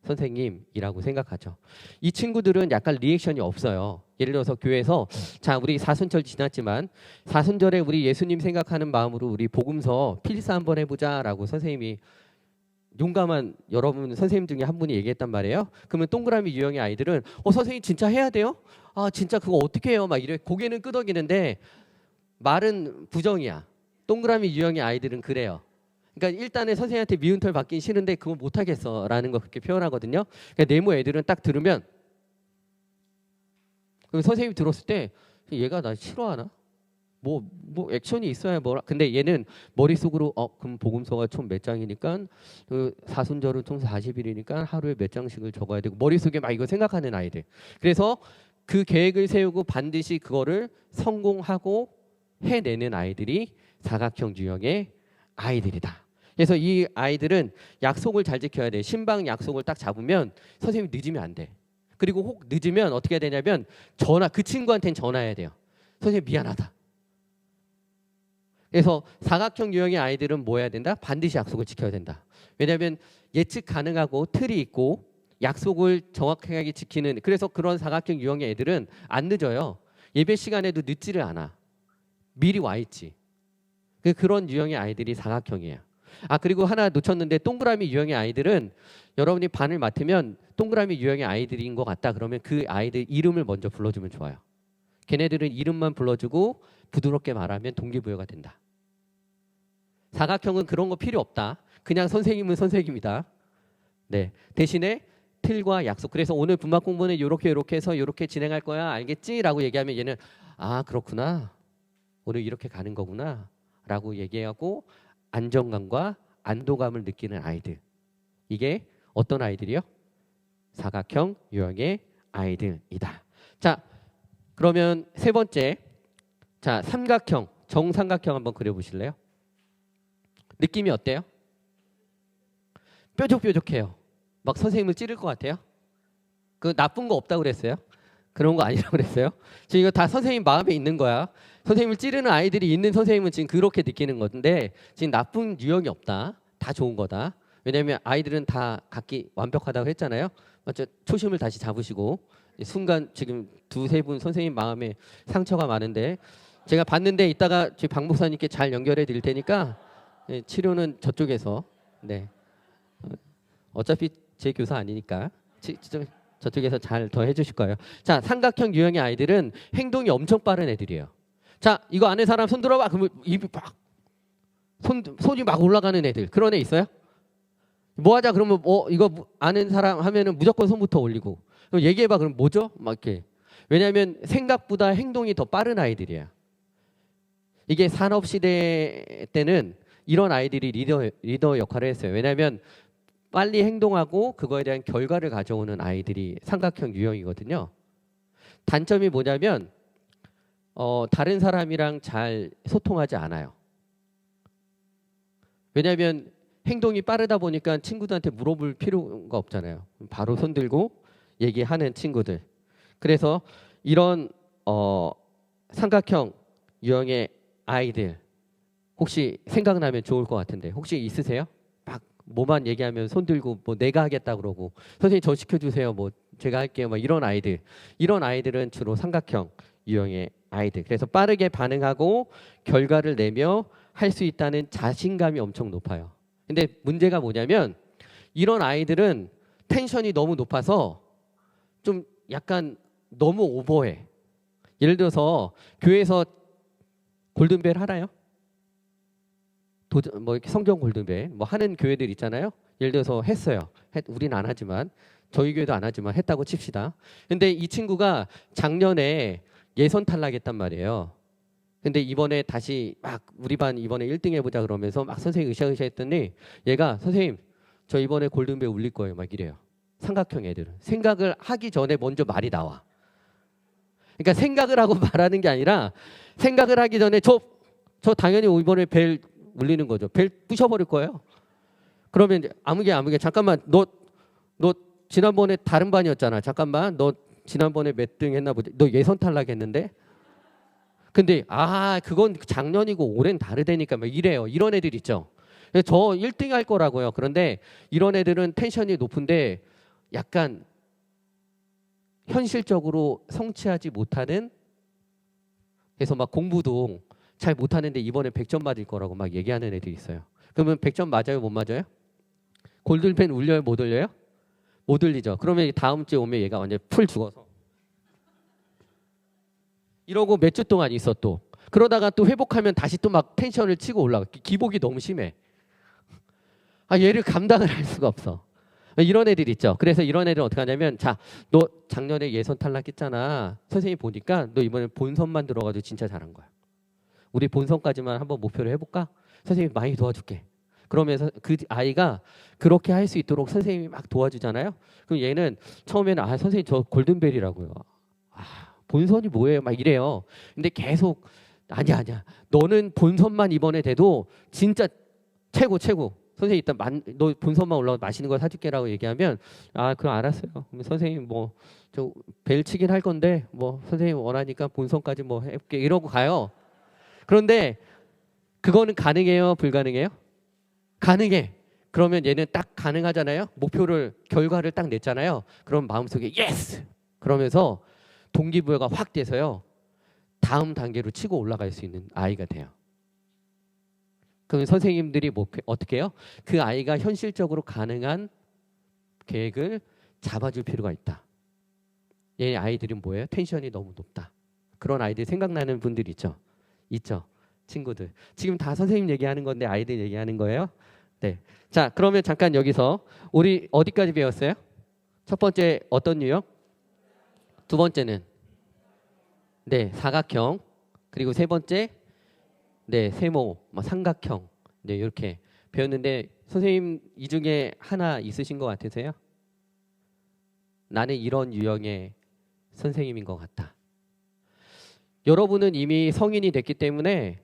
선생님이라고 생각하죠. 이 친구들은 약간 리액션이 없어요. 예를 들어서 교회에서 자 우리 사순절 지났지만 사순절에 우리 예수님 생각하는 마음으로 우리 복음서 필사 한번 해보자라고 선생님이 용감한 여러분 선생님 중에 한 분이 얘기했단 말이에요. 그러면 동그라미 유형의 아이들은 선생님 진짜 해야 돼요? 아 진짜 그거 어떻게 해요? 막 이래 고개는 끄덕이는데 말은 부정이야. 동그라미 유형의 아이들은 그래요. 그러니까 일단은 선생님한테 미운 털 받긴 싫은데 그거 못하겠어 라는 거 그렇게 표현하거든요. 그러니까 네모 애들은 딱 들으면 선생님이 들었을 때 얘가 나 싫어하나? 뭐 액션이 있어야 뭐라. 근데 얘는 머릿속으로 그럼 복음서가 총 몇 장이니까 그 사순절은 총 40일이니까 하루에 몇 장씩을 적어야 되고 머릿속에 막 이거 생각하는 아이들. 그래서 그 계획을 세우고 반드시 그거를 성공하고 해내는 아이들이 사각형 유형의 아이들이다. 그래서 이 아이들은 약속을 잘 지켜야 돼. 신방 약속을 딱 잡으면 선생님이 늦으면 안 돼. 그리고 혹 늦으면 어떻게 해야 되냐면 그 친구한테는 전화해야 돼요. 선생님 미안하다. 그래서 사각형 유형의 아이들은 뭐 해야 된다? 반드시 약속을 지켜야 된다. 왜냐하면 예측 가능하고 틀이 있고 약속을 정확하게 지키는, 그래서 그런 사각형 유형의 애들은 안 늦어요. 예배 시간에도 늦지를 않아. 미리 와 있지. 그런 유형의 아이들이 사각형이에요. 그리고 하나 놓쳤는데 동그라미 유형의 아이들은 여러분이 반을 맡으면 동그라미 유형의 아이들인 것 같다 그러면 그 아이들 이름을 먼저 불러주면 좋아요. 걔네들은 이름만 불러주고 부드럽게 말하면 동기부여가 된다. 사각형은 그런 거 필요 없다. 그냥 선생님은 선생님이다. 네. 대신에 틀과 약속. 그래서 오늘 분막 공부는 이렇게 해서 이렇게 진행할 거야. 알겠지? 라고 얘기하면 얘는 그렇구나. 오늘 이렇게 가는 거구나. 라고 얘기하고 안정감과 안도감을 느끼는 아이들. 이게 어떤 아이들이요? 사각형 유형의 아이들이다. 자, 그러면 세 번째. 자, 삼각형, 정삼각형 한번 그려보실래요? 느낌이 어때요? 뾰족뾰족해요. 막 선생님을 찌를 것 같아요? 그 나쁜 거 없다고 그랬어요? 그런 거 아니라고 그랬어요? 지금 이거 다 선생님 마음에 있는 거야. 선생님을 찌르는 아이들이 있는 선생님은 지금 그렇게 느끼는 건데 지금 나쁜 유형이 없다. 다 좋은 거다. 왜냐하면 아이들은 다 각기 완벽하다고 했잖아요. 맞죠? 초심을 다시 잡으시고 순간 지금 두세 분 선생님 마음에 상처가 많은데 제가 봤는데 이따가 저희 박 목사님께 잘 연결해 드릴 테니까 치료는 저쪽에서 어차피 제 교사 아니니까 저쪽에서 잘 더 해주실 거예요. 자, 삼각형 유형의 아이들은 행동이 엄청 빠른 애들이에요. 자, 이거 아는 사람 손 들어봐. 그러면 입이 막 손이 막 올라가는 애들. 그런 애 있어요? 뭐 하자 그러면 이거 아는 사람 하면은 무조건 손부터 올리고. 그럼 얘기해봐. 그럼 뭐죠? 막 이렇게. 왜냐하면 생각보다 행동이 더 빠른 아이들이야. 이게 산업 시대 때는 이런 아이들이 리더 역할을 했어요. 왜냐하면 빨리 행동하고 그거에 대한 결과를 가져오는 아이들이 삼각형 유형이거든요. 단점이 뭐냐면 다른 사람이랑 잘 소통하지 않아요. 왜냐하면 행동이 빠르다 보니까 친구들한테 물어볼 필요가 없잖아요. 바로 손 들고 얘기하는 친구들. 그래서 이런 삼각형 유형의 아이들 혹시 생각나면 좋을 것 같은데 혹시 있으세요? 막 뭐만 얘기하면 손 들고 뭐 내가 하겠다 그러고 선생님 저 시켜주세요. 뭐 제가 할게요. 뭐 이런 아이들은 주로 삼각형 유형의 아이들. 그래서 빠르게 반응하고 결과를 내며 할 수 있다는 자신감이 엄청 높아요. 근데 문제가 뭐냐면 이런 아이들은 텐션이 너무 높아서 좀 약간 너무 오버해. 예를 들어서 교회에서 골든벨 하나요? 뭐 이렇게 성경 골든벨 뭐 하는 교회들 있잖아요. 예를 들어서 했어요. 우리는 안 하지만 저희 교회도 안 하지만 했다고 칩시다. 근데 이 친구가 작년에 예선 탈락했단 말이에요. 근데 이번에 다시 막 우리 반 이번에 1등 해보자 그러면서 막 선생님 으쌰으쌰 했더니 얘가 선생님 저 이번에 골든벨 울릴 거예요. 막 이래요. 삼각형 애들은 생각을 하기 전에 먼저 말이 나와. 그러니까 생각을 하고 말하는 게 아니라 생각을 하기 전에 저 당연히 이번에 벨 울리는 거죠. 벨 부셔버릴 거예요. 그러면 이제 아무개 잠깐만 너 지난번에 다른 반이었잖아. 잠깐만 너 지난번에 몇 등 했나 보지. 너 예선 탈락했는데. 근데 그건 작년이고 올해는 다르다니까 막 이래요. 이런 애들 있죠. 저 1등 할 거라고요. 그런데 이런 애들은 텐션이 높은데 약간 현실적으로 성취하지 못하는, 그래서 막 공부도 잘 못하는데 이번에 100점 맞을 거라고 막 얘기하는 애들이 있어요. 그러면 100점 맞아요? 못 맞아요? 골든펜 울려요? 못 울려요? 못 울리죠. 그러면 다음 주에 오면 얘가 완전 풀 죽어서 이러고 몇 주 동안 있어 또. 그러다가 또 회복하면 다시 또 막 텐션을 치고 올라가. 기복이 너무 심해. 얘를 감당을 할 수가 없어. 이런 애들 있죠. 그래서 이런 애들은 어떻게 하냐면, 자, 너 작년에 예선 탈락했잖아. 선생님 보니까 너 이번에 본선만 들어가도 진짜 잘한 거야. 우리 본선까지만 한번 목표를 해볼까? 선생님 많이 도와줄게. 그러면서 그 아이가 그렇게 할 수 있도록 선생님이 막 도와주잖아요. 그럼 얘는 처음에는 선생님 저 골든벨이라고요. 본선이 뭐예요? 막 이래요. 근데 계속 아니야. 너는 본선만 이번에 돼도 진짜 최고. 선생님 일단 너 본선만 올라가 맛있는 거 사줄게라고 얘기하면 그럼 알았어요. 그럼 선생님 뭐 저 벨 치긴 할 건데 뭐 선생님 원하니까 본선까지 뭐 해볼게 이러고 가요. 그런데 그거는 가능해요? 불가능해요? 가능해. 그러면 얘는 딱 가능하잖아요. 결과를 딱 냈잖아요. 그럼 마음속에 예스! 그러면서 동기부여가 확 돼서요. 다음 단계로 치고 올라갈 수 있는 아이가 돼요. 그럼 선생님들이 어떻게 해요? 그 아이가 현실적으로 가능한 계획을 잡아줄 필요가 있다. 얘 아이들은 뭐예요? 텐션이 너무 높다. 그런 아이들 생각나는 분들 있죠? 친구들. 지금 다 선생님 얘기하는 건데 아이들 얘기하는 거예요? 네. 자, 그러면 잠깐 여기서 우리 어디까지 배웠어요? 첫 번째 어떤 유형? 두 번째는 사각형. 그리고 세 번째 세모, 삼각형. 이렇게 배웠는데 선생님 이 중에 하나 있으신 것 같으세요? 나는 이런 유형의 선생님인 것 같다. 여러분은 이미 성인이 됐기 때문에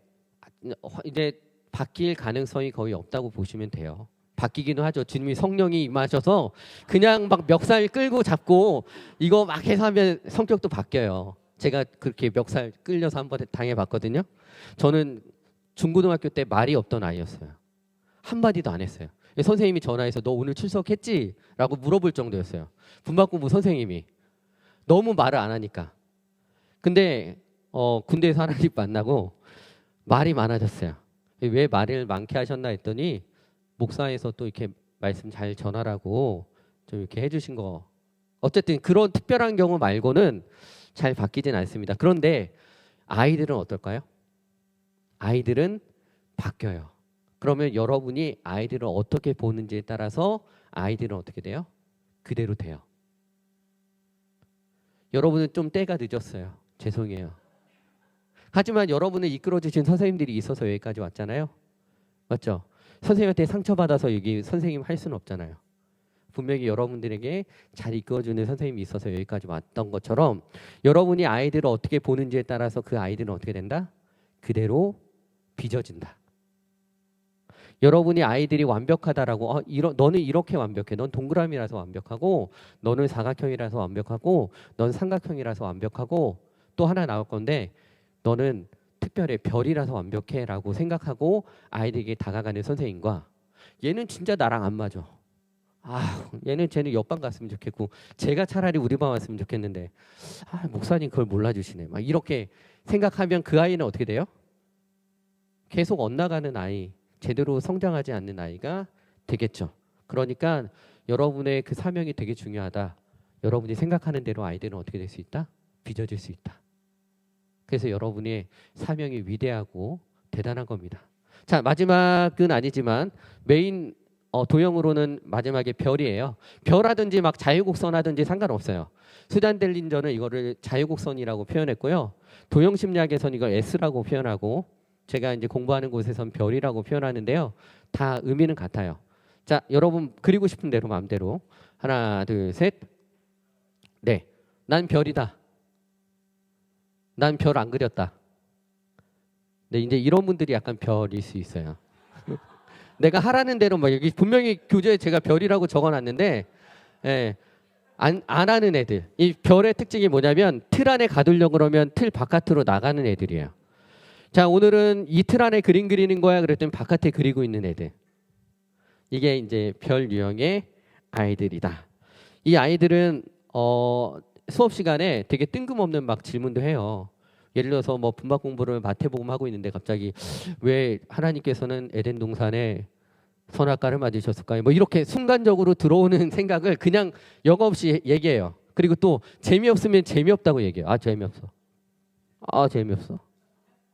이제 바뀔 가능성이 거의 없다고 보시면 돼요. 바뀌기는 하죠. 주님이 성령이 임하셔서 그냥 막 멱살 끌고 잡고 이거 막 해서 하면 성격도 바뀌어요. 제가 그렇게 멱살 끌려서 한번 당해봤거든요. 저는 중고등학교 때 말이 없던 아이였어요. 한마디도 안 했어요. 선생님이 전화해서 너 오늘 출석했지? 라고 물어볼 정도였어요. 분박공부 선생님이. 너무 말을 안 하니까. 근데 군대에서 하나님 만나고 말이 많아졌어요. 왜 말을 많게 하셨나 했더니 목사에서 또 이렇게 말씀 잘 전하라고 좀 이렇게 해주신 거. 어쨌든 그런 특별한 경우 말고는 잘 바뀌진 않습니다. 그런데 아이들은 어떨까요? 아이들은 바뀌어요. 그러면 여러분이 아이들을 어떻게 보는지에 따라서 아이들은 어떻게 돼요? 그대로 돼요. 여러분은 좀 때가 늦었어요. 죄송해요. 하지만 여러분을 이끌어주신 선생님들이 있어서 여기까지 왔잖아요. 맞죠? 선생님한테 상처받아서 여기 선생님 할 수는 없잖아요. 분명히 여러분들에게 잘 이끌어주는 선생님이 있어서 여기까지 왔던 것처럼 여러분이 아이들을 어떻게 보는지에 따라서 그 아이들은 어떻게 된다? 그대로 빚어진다. 여러분이 아이들이 완벽하다라고 너는 이렇게 완벽해. 넌 동그라미라서 완벽하고 너는 사각형이라서 완벽하고 넌 삼각형이라서 완벽하고 또 하나 나올 건데 너는 특별해. 별이라서 완벽해 라고 생각하고 아이들에게 다가가는 선생님과 얘는 진짜 나랑 안 맞아. 쟤는 옆반 갔으면 좋겠고 제가 차라리 우리 반 왔으면 좋겠는데 목사님 그걸 몰라주시네. 막 이렇게 생각하면 그 아이는 어떻게 돼요? 계속 엇나가는 아이, 제대로 성장하지 않는 아이가 되겠죠. 그러니까 여러분의 그 사명이 되게 중요하다. 여러분이 생각하는 대로 아이들은 어떻게 될 수 있다? 빚어질 수 있다. 그래서 여러분의 사명이 위대하고 대단한 겁니다. 자, 마지막은 아니지만 메인 도형으로는 마지막에 별이에요. 별하든지 막 자유곡선하든지 상관없어요. 수잔델린저는 이거를 자유곡선이라고 표현했고요. 도형심리학에서는 이걸 S라고 표현하고 제가 이제 공부하는 곳에선 별이라고 표현하는데요. 다 의미는 같아요. 자, 여러분 그리고 싶은 대로 마음대로 하나, 둘, 셋. 네, 난 별이다. 난 별 안 그렸다. 네, 이제 이런 분들이 약간 별일 수 있어요. 내가 하라는 대로 막 여기 분명히 교재에 제가 별이라고 적어놨는데, 예, 안 하는 애들. 이 별의 특징이 뭐냐면 틀 안에 가두려고 그러면 틀 바깥으로 나가는 애들이에요. 자, 오늘은 이 틀 안에 그림 그리는 거야 그랬더니 바깥에 그리고 있는 애들. 이게 이제 별 유형의 아이들이다. 이 아이들은 수업 시간에 되게 뜬금없는 막 질문도 해요. 예를 들어서 뭐 분박 공부를 마태복음 하고 있는데 갑자기 왜 하나님께서는 에덴 동산에 선악과를 만드셨을까요? 뭐 이렇게 순간적으로 들어오는 생각을 그냥 영어 없이 얘기해요. 그리고 또 재미없으면 재미없다고 얘기해요. 아, 재미없어. 아, 재미없어.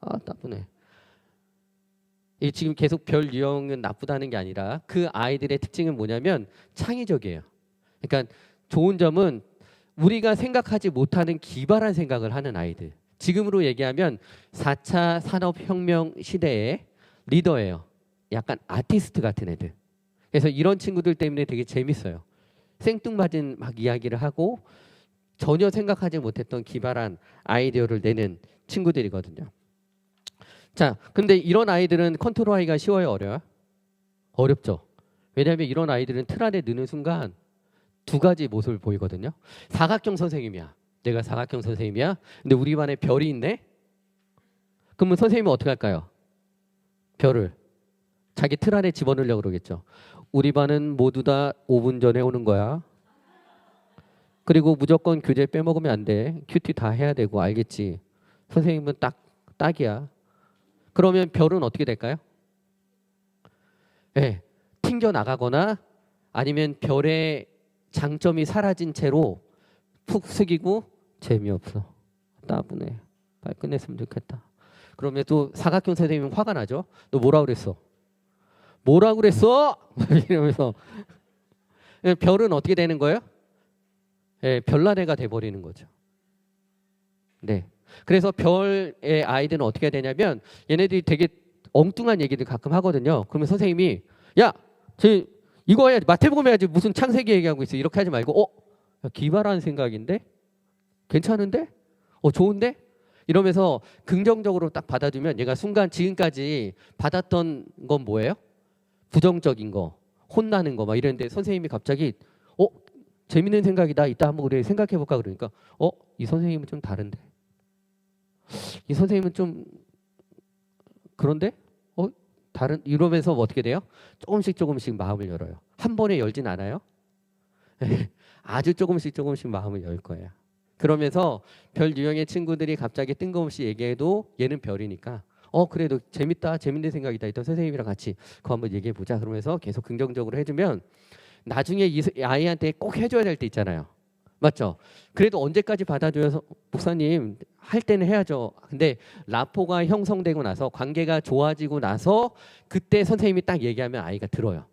아, 나쁘네. 이 지금 계속 별 유형은 나쁘다는 게 아니라 그 아이들의 특징은 뭐냐면 창의적이에요. 그러니까 좋은 점은 우리가 생각하지 못하는 기발한 생각을 하는 아이들. 지금으로 얘기하면 4차 산업혁명 시대의 리더예요. 약간 아티스트 같은 애들. 그래서 이런 친구들 때문에 되게 재밌어요. 생뚱맞은 막 이야기를 하고 전혀 생각하지 못했던 기발한 아이디어를 내는 친구들이거든요. 자, 근데 이런 아이들은 컨트롤하기가 쉬워요, 어려워요? 어렵죠. 왜냐하면 이런 아이들은 틀 안에 넣는 순간 두 가지 모습을 보이거든요. 사각형 선생님이야. 내가 사각형 선생님이야. 근데 우리 반에 별이 있네. 그러면 선생님은 어떻게 할까요? 별을 자기 틀 안에 집어넣으려고 그러겠죠. 우리 반은 모두 다 5분 전에 오는 거야. 그리고 무조건 교재 빼먹으면 안 돼. 큐티 다 해야 되고 알겠지. 선생님은 딱이야. 그러면 별은 어떻게 될까요? 네, 튕겨 나가거나 아니면 별의 장점이 사라진 채로 푹 숙이고 재미없어. 따분해. 빨리 끝냈으면 좋겠다. 그러면 또 사각형 선생님은 화가 나죠. 너 뭐라 그랬어? 뭐라 그랬어? 이러면서 별은 어떻게 되는 거예요? 네, 별나래가 돼버리는 거죠. 네. 그래서 별의 아이들은 어떻게 되냐면 얘네들이 되게 엉뚱한 얘기들 가끔 하거든요. 그러면 선생님이 야, 이거 해야지. 마태복음 해야지. 무슨 창세기 얘기하고 있어. 이렇게 하지 말고 야, 기발한 생각인데? 괜찮은데? 좋은데? 이러면서 긍정적으로 딱 받아주면 얘가 순간 지금까지 받았던 건 뭐예요? 부정적인 거, 혼나는 거 막 이랬는데 선생님이 갑자기 재밌는 생각이다. 이따 한번 우리 생각해 볼까 그러니까 이 선생님은 좀 다른데. 이 선생님은 좀 그런데? 다른 이러면서 어떻게 돼요? 조금씩 마음을 열어요. 한 번에 열진 않아요. 아주 조금씩 마음을 열 거예요. 그러면서 별 유형의 친구들이 갑자기 뜬금없이 얘기해도 얘는 별이니까 그래도 재밌다. 재밌는 생각이다. 일단 선생님이랑 같이 그거 한번 얘기해 보자. 그러면서 계속 긍정적으로 해주면 나중에 이 아이한테 꼭 해줘야 될 때 있잖아요. 맞죠? 그래도 언제까지 받아줘서 목사님 할 때는 해야죠. 근데 라포가 형성되고 나서 관계가 좋아지고 나서 그때 선생님이 딱 얘기하면 아이가 들어요.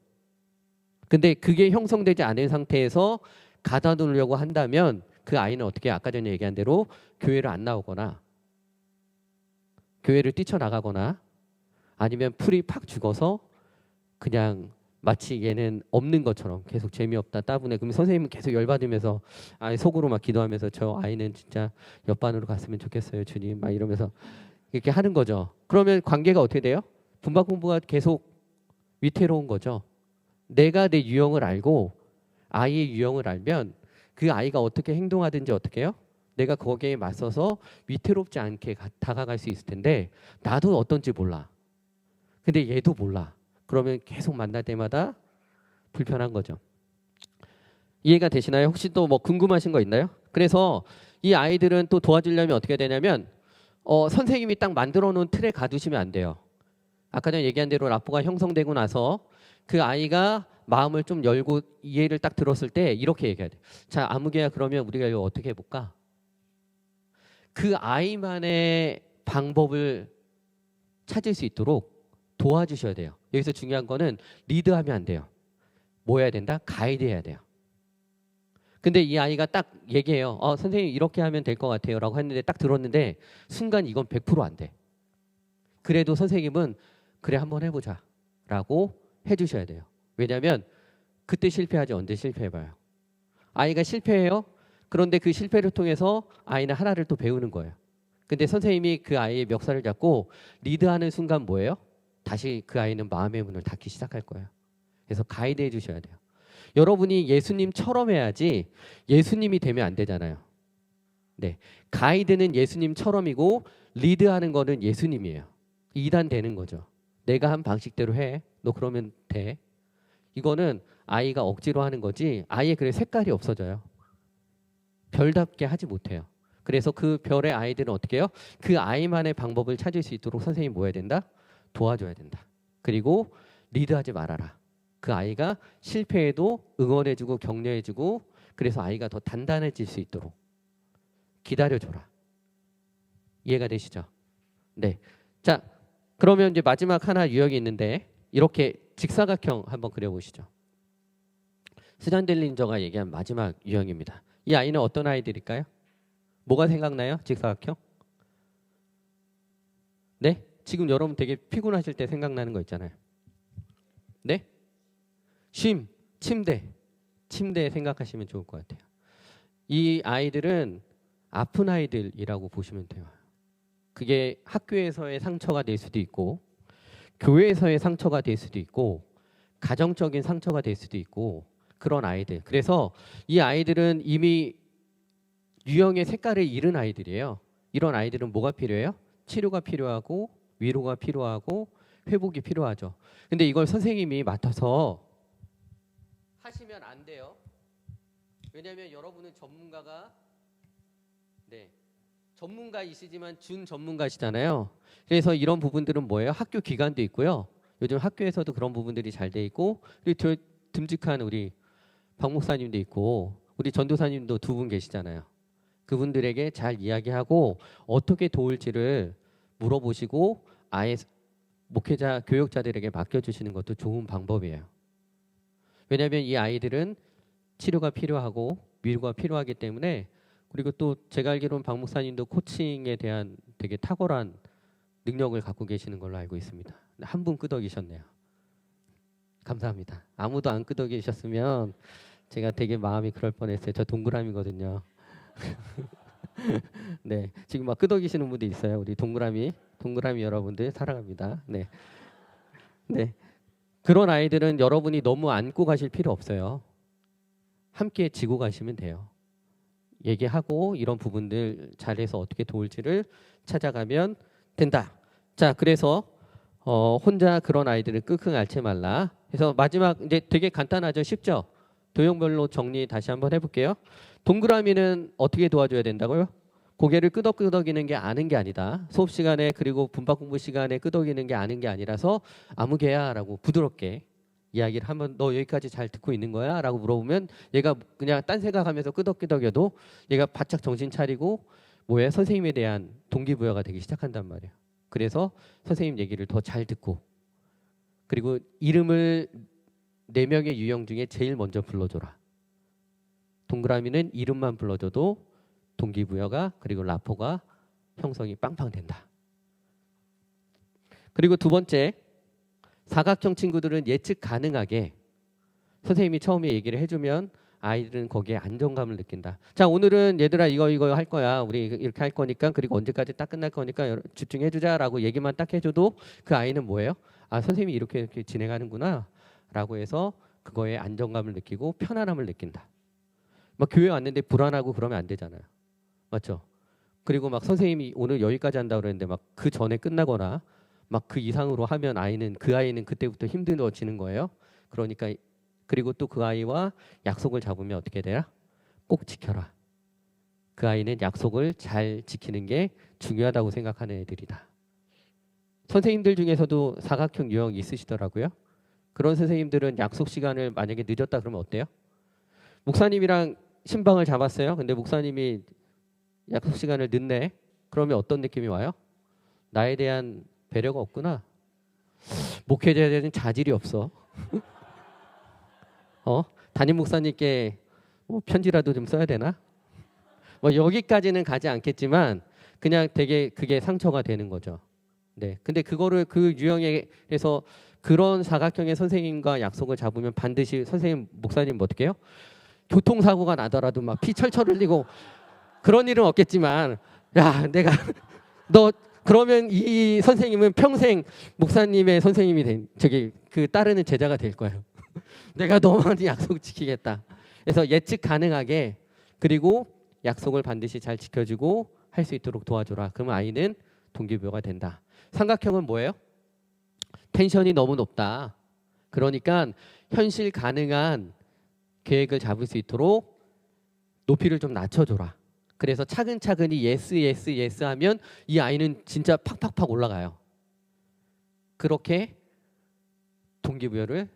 근데 그게 형성되지 않은 상태에서 가다 놓으려고 한다면 그 아이는 어떻게 아까 전에 얘기한 대로 교회를 안 나오거나 교회를 뛰쳐나가거나 아니면 풀이 팍 죽어서 그냥 마치 얘는 없는 것처럼 계속 재미없다 따분해. 그러면 선생님은 계속 열받으면서 속으로 막 기도하면서 저 아이는 진짜 옆반으로 갔으면 좋겠어요 주님 막 이러면서 이렇게 하는 거죠. 그러면 관계가 어떻게 돼요? 분박 공부가 계속 위태로운 거죠. 내가 내 유형을 알고 아이의 유형을 알면 그 아이가 어떻게 행동하든지 어떻게 해요? 내가 거기에 맞서서 위태롭지 않게 다가갈 수 있을 텐데 나도 어떤지 몰라. 근데 얘도 몰라. 그러면 계속 만날 때마다 불편한 거죠. 이해가 되시나요? 혹시 또 뭐 궁금하신 거 있나요? 그래서 이 아이들은 또 도와주려면 어떻게 되냐면 선생님이 딱 만들어 놓은 틀에 가두시면 안 돼요. 아까 전에 얘기한 대로 라포가 형성되고 나서 그 아이가 마음을 좀 열고 이해를 딱 들었을 때 이렇게 얘기해야 돼. 자, 아무개야 그러면 우리가 이거 어떻게 해볼까? 그 아이만의 방법을 찾을 수 있도록 도와주셔야 돼요. 여기서 중요한 거는 리드하면 안 돼요. 뭐 해야 된다? 가이드 해야 돼요. 근데 이 아이가 딱 얘기해요. 선생님 이렇게 하면 될 것 같아요 라고 했는데 딱 들었는데 순간 이건 100% 안 돼. 그래도 선생님은 그래 한번 해보자 라고 해주셔야 돼요. 왜냐하면 그때 실패하지 언제 실패해봐요. 아이가 실패해요. 그런데 그 실패를 통해서 아이는 하나를 또 배우는 거예요. 근데 선생님이 그 아이의 멱살을 잡고 리드하는 순간 뭐예요? 다시 그 아이는 마음의 문을 닫기 시작할 거예요. 그래서 가이드해 주셔야 돼요. 여러분이 예수님처럼 해야지 예수님이 되면 안 되잖아요. 네, 가이드는 예수님처럼이고 리드하는 거는 예수님이에요. 2단 되는 거죠. 내가 한 방식대로 해. 너 그러면 돼. 이거는 아이가 억지로 하는 거지 아이의 그래 색깔이 없어져요. 별답게 하지 못해요. 그래서 그 별의 아이들은 어떻게 해요? 그 아이만의 방법을 찾을 수 있도록 선생님이 뭐 해야 된다? 도와줘야 된다. 그리고 리드하지 말아라. 그 아이가 실패해도 응원해주고 격려해주고 그래서 아이가 더 단단해질 수 있도록 기다려줘라. 이해가 되시죠? 네. 자, 그러면 이제 마지막 하나 유형이 있는데 이렇게 직사각형 한번 그려보시죠. 스잔델린저가 얘기한 마지막 유형입니다. 이 아이는 어떤 아이들일까요? 뭐가 생각나요? 직사각형? 네? 지금 여러분 되게 피곤하실 때 생각나는 거 있잖아요. 네? 쉼, 침대 생각하시면 좋을 것 같아요. 이 아이들은 아픈 아이들이라고 보시면 돼요. 그게 학교에서의 상처가 될 수도 있고 교회에서의 상처가 될 수도 있고 가정적인 상처가 될 수도 있고 그런 아이들. 그래서 이 아이들은 이미 유형의 색깔을 잃은 아이들이에요. 이런 아이들은 뭐가 필요해요? 치료가 필요하고 위로가 필요하고 회복이 필요하죠. 근데 이걸 선생님이 맡아서 하시면 안 돼요. 왜냐하면 여러분은 전문가가 전문가이시지만 준 전문가시잖아요. 그래서 이런 부분들은 뭐예요? 학교 기관도 있고요. 요즘 학교에서도 그런 부분들이 잘 돼 있고 그리고 듬직한 우리 박 목사님도 있고 우리 전도사님도 두 분 계시잖아요. 그분들에게 잘 이야기하고 어떻게 도울지를 물어보시고 아예 목회자 교육자들에게 맡겨주시는 것도 좋은 방법이에요. 왜냐하면 이 아이들은 치료가 필요하고 위로가 필요하기 때문에 그리고 또 제가 알기로는 박 목사님도 코칭에 대한 되게 탁월한 능력을 갖고 계시는 걸로 알고 있습니다. 한 분 끄덕이셨네요. 감사합니다. 아무도 안 끄덕이셨으면 제가 되게 마음이 그럴 뻔했어요. 저 동그라미거든요. 네, 지금 막 끄덕이시는 분도 있어요. 우리 동그라미 여러분들 사랑합니다. 네, 네. 그런 아이들은 여러분이 너무 안고 가실 필요 없어요. 함께 지고 가시면 돼요. 얘기하고 이런 부분들 잘해서 어떻게 도울지를 찾아가면 된다. 자, 그래서 혼자 그런 아이들을 끙끙 앓지 말라. 그래서 마지막 이제 되게 간단하죠, 쉽죠? 도형별로 정리 다시 한번 해볼게요. 동그라미는 어떻게 도와줘야 된다고요? 고개를 끄덕끄덕이는 게 아는 게 아니다. 수업 시간에 그리고 분파 공부 시간에 끄덕이는 게 아는 게 아니라서 아무 개야라고 부드럽게 이야기를 하면 너 여기까지 잘 듣고 있는 거야? 라고 물어보면 얘가 그냥 딴 생각하면서 끄덕끄덕여도 얘가 바짝 정신 차리고 뭐야? 선생님에 대한 동기부여가 되기 시작한단 말이에요. 그래서 선생님 얘기를 더 잘 듣고 그리고 이름을 4명의 유형 중에 제일 먼저 불러줘라. 동그라미는 이름만 불러줘도 동기부여가 그리고 라포가 형성이 빵빵 된다. 그리고 두 번째, 사각형 친구들은 예측 가능하게 선생님이 처음에 얘기를 해주면 아이들은 거기에 안정감을 느낀다. 자, 오늘은 얘들아 이거 할 거야. 우리 이렇게 할 거니까 그리고 언제까지 딱 끝날 거니까 집중해주자라고 얘기만 딱 해줘도 그 아이는 뭐예요? 아, 선생님이 이렇게 진행하는구나 라고 해서 그거에 안정감을 느끼고 편안함을 느낀다. 막 교회 왔는데 불안하고 그러면 안 되잖아요. 맞죠? 그리고 막 선생님이 오늘 여기까지 한다고 그랬는데 막 그 전에 끝나거나 막 그 이상으로 하면 그 아이는 그때부터 힘들어지는 거예요. 그러니까 그리고 또 그 아이와 약속을 잡으면 어떻게 돼요? 꼭 지켜라. 그 아이는 약속을 잘 지키는 게 중요하다고 생각하는 애들이다. 선생님들 중에서도 사각형 유형이 있으시더라고요. 그런 선생님들은 약속 시간을 만약에 늦었다 그러면 어때요? 목사님이랑 신방을 잡았어요. 근데 목사님이 약속 시간을 늦네. 그러면 어떤 느낌이 와요? 나에 대한 배려가 없구나. 목회자에 대한 자질이 없어. 담임 목사님께 편지라도 좀 써야 되나? 뭐 여기까지는 가지 않겠지만 그냥 되게 그게 상처가 되는 거죠. 네. 근데 그거를 그 유형에서 그런 사각형의 선생님과 약속을 잡으면 반드시 선생님, 목사님 뭐 어떻게 해요? 교통사고가 나더라도 막 피 철철 흘리고 그런 일은 없겠지만 야, 내가 너 그러면 이 선생님은 평생 목사님의 선생님이 된 저기 그 따르는 제자가 될 거예요. 내가 너만이 약속 지키겠다. 그래서 예측 가능하게 그리고 약속을 반드시 잘 지켜주고 할 수 있도록 도와줘라. 그러면 아이는 동기부여가 된다. 삼각형은 뭐예요? 텐션이 너무 높다. 그러니까 현실 가능한 계획을 잡을 수 있도록 높이를 좀 낮춰줘라. 그래서 차근차근히 예스 예스 예스 하면 이 아이는 진짜 팍팍팍 올라가요. 그렇게 동기부여를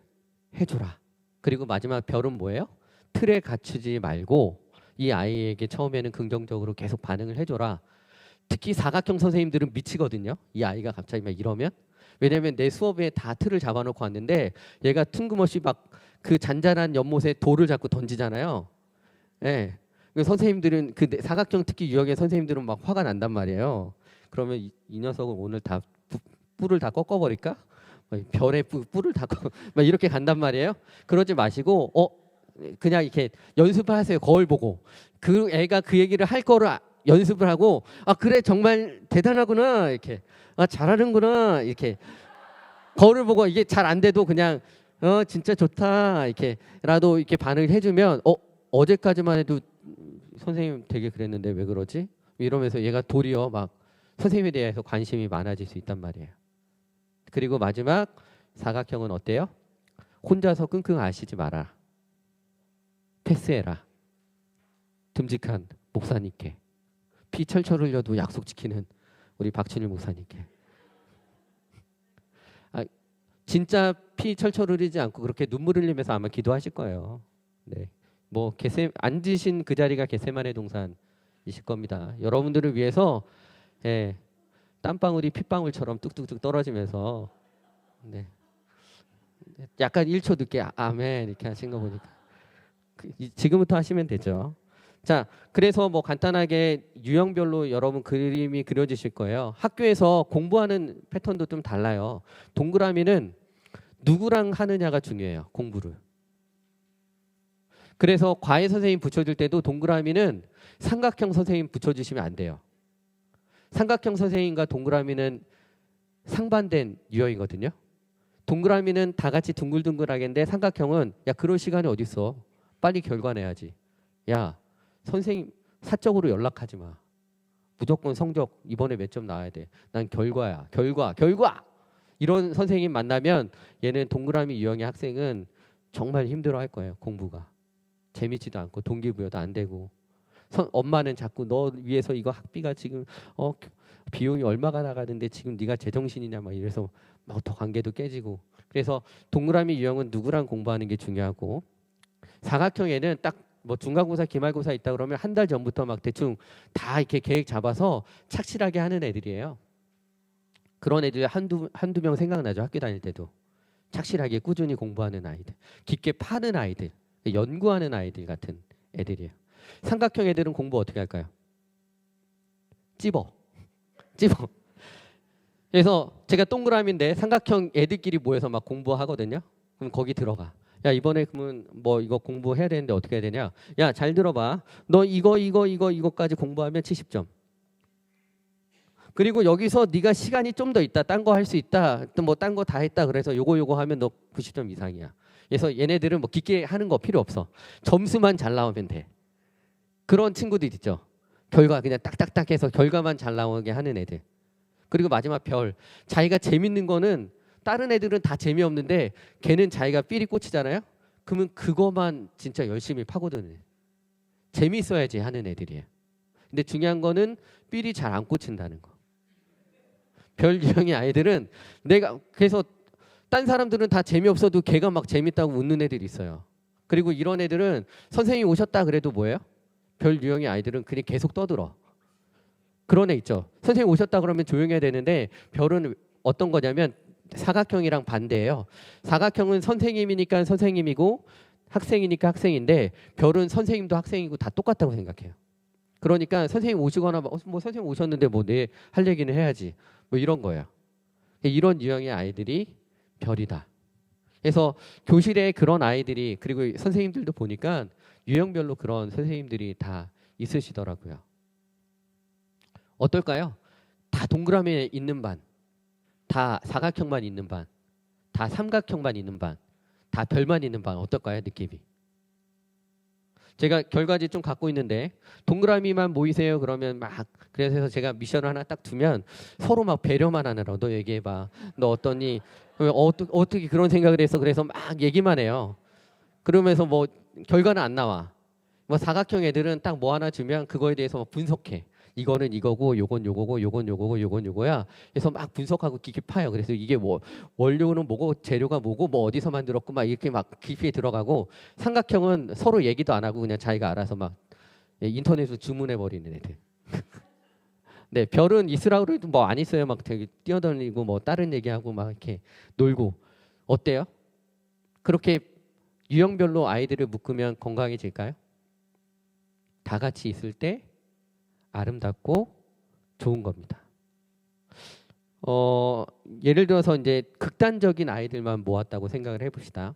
해줘라. 그리고 마지막 별은 뭐예요? 틀에 갖추지 말고 이 아이에게 처음에는 긍정적으로 계속 반응을 해줘라. 특히 사각형 선생님들은 미치거든요. 이 아이가 갑자기 막 이러면. 왜냐면 내 수업에 다 틀을 잡아놓고 왔는데 얘가 퉁금없이 막 그 잔잔한 연못에 돌을 자꾸 던지잖아요. 예. 선생님들은 그 사각형 특히 유형의 선생님들은 막 화가 난단 말이에요. 그러면 이 녀석은 오늘 다 뿔을 다 꺾어버릴까? 별에 뿔을 다 막 이렇게 간단 말이에요. 그러지 마시고 그냥 이렇게 연습하세요. 거울 보고 그 애가 그 얘기를 할 거를 연습을 하고 그래 정말 대단하구나 이렇게 잘하는구나 이렇게 거울을 보고 이게 잘 안 돼도 그냥 진짜 좋다 이렇게라도 이렇게 반응을 해주면 어제까지만 해도 선생님 되게 그랬는데 왜 그러지? 이러면서 얘가 도리어 막 선생님에 대해서 관심이 많아질 수 있단 말이에요. 그리고 마지막 사각형은 어때요? 혼자서 끙끙 앓시지 마라. 패스해라. 듬직한 목사님께 피 철철 흘려도 약속 지키는 우리 박춘일 목사님께 진짜 피 철철 흘리지 않고 그렇게 눈물 흘리면서 아마 기도하실 거예요. 네. 뭐 앉으신 그 자리가 겟세마네 동산이실 겁니다. 여러분들을 위해서 땀방울이 핏방울처럼 뚝뚝뚝 떨어지면서 약간 1초 늦게 아멘 이렇게 하신 거 보니까 지금부터 하시면 되죠. 자, 그래서 뭐 간단하게 유형별로 여러분 그림이 그려지실 거예요. 학교에서 공부하는 패턴도 좀 달라요. 동그라미는 누구랑 하느냐가 중요해요. 공부를. 그래서 과외 선생님 붙여줄 때도 동그라미는 삼각형 선생님 붙여주시면 안 돼요. 삼각형 선생님과 동그라미는 상반된 유형이거든요. 동그라미는 다 같이 둥글둥글하겠는데 삼각형은 야 그럴 시간이 어딨어. 빨리 결과 내야지. 야 선생님 사적으로 연락하지 마. 무조건 성적 이번에 몇 점 나와야 돼. 난 결과야. 결과. 이런 선생님 만나면 얘는 동그라미 유형의 학생은 정말 힘들어할 거예요. 공부가. 재밌지도 않고 동기부여도 안 되고 엄마는 자꾸 너 위해서 이거 학비가 지금 비용이 얼마가 나가는데 지금 네가 제정신이냐 막 이래서 막 더 관계도 깨지고. 그래서 동그라미 유형은 누구랑 공부하는 게 중요하고 사각형에는 딱 뭐 중간고사 기말고사 있다 그러면 한 달 전부터 막 대충 다 이렇게 계획 잡아서 착실하게 하는 애들이에요. 그런 애들 한두 명 생각나죠. 학교 다닐 때도 착실하게 꾸준히 공부하는 아이들, 깊게 파는 아이들, 연구하는 아이들 같은 애들이에요. 삼각형 애들은 공부 어떻게 할까요? 찝어. 그래서 제가 동그라미인데 삼각형 애들끼리 모여서 막 공부하거든요. 그럼 거기 들어가. 야 이번에 그러면 뭐 이거 공부해야 되는데 어떻게 해야 되냐? 야 잘 들어봐. 너 이거까지 공부하면 70점. 그리고 여기서 네가 시간이 좀 더 있다. 딴 거 할 수 있다. 또 뭐 딴 거 다 했다. 그래서 요거 하면 너 90점 이상이야. 그래서 얘네들은 뭐 깊게 하는 거 필요 없어. 점수만 잘 나오면 돼. 그런 친구들 있죠. 결과 그냥 딱딱딱 해서 결과만 잘 나오게 하는 애들. 그리고 마지막 별. 자기가 재밌는 거는 다른 애들은 다 재미없는데 걔는 자기가 삘이 꽂히잖아요. 그러면 그거만 진짜 열심히 파고드는 재미있어야지 하는 애들이에요. 근데 중요한 거는 삘이 잘 안 꽂힌다는 거. 별 유형의 아이들은 그래서 딴 사람들은 다 재미없어도 걔가 막 재밌다고 웃는 애들이 있어요. 그리고 이런 애들은 선생님이 오셨다 그래도 뭐예요? 별 유형의 아이들은 그냥 계속 떠들어. 그런 애 있죠. 선생님 오셨다 그러면 조용해야 되는데 별은 어떤 거냐면 사각형이랑 반대예요. 사각형은 선생님이니까 선생님이고 학생이니까 학생인데 별은 선생님도 학생이고 다 똑같다고 생각해요. 그러니까 선생님 오시거나 뭐 선생님 오셨는데 뭐 내 할 얘기는 해야지. 뭐 이런 거예요. 이런 유형의 아이들이 별이다. 그래서 교실에 그런 아이들이 그리고 선생님들도 보니까 유형별로 그런 선생님들이 다 있으시더라고요. 어떨까요? 다 동그라미에 있는 반, 다 사각형만 있는 반, 다 삼각형만 있는 반, 다 별만 있는 반 어떨까요? 느낌이. 제가 결과지 좀 갖고 있는데 동그라미만 모이세요 그러면 막 그래서 제가 미션을 하나 딱 두면 서로 막 배려만 하느라 너 얘기해봐. 너 어떠니? 어떻게 그런 생각을 해서 그래서 막 얘기만 해요. 그러면서 뭐 결과는 안 나와. 뭐 사각형 애들은 딱 뭐 하나 주면 그거에 대해서 막 분석해. 이거는 이거고 요건 요거고 요건 요거고 요건 요거야. 그래서 막 분석하고 깊이 파요. 그래서 이게 뭐 원료는 뭐고 재료가 뭐고 뭐 어디서 만들었고 막 이렇게 막 깊이 들어가고 삼각형은 서로 얘기도 안 하고 그냥 자기가 알아서 막 인터넷으로 주문해 버리는 애들. 네, 별은 있으라고 그래도 뭐 안 있어요. 막 되게 뛰어다니고 뭐 다른 얘기하고 막 이렇게 놀고 어때요? 그렇게 유형별로 아이들을 묶으면 건강해질까요? 다 같이 있을 때 아름답고 좋은 겁니다. 예를 들어서 이제 극단적인 아이들만 모았다고 생각을 해봅시다.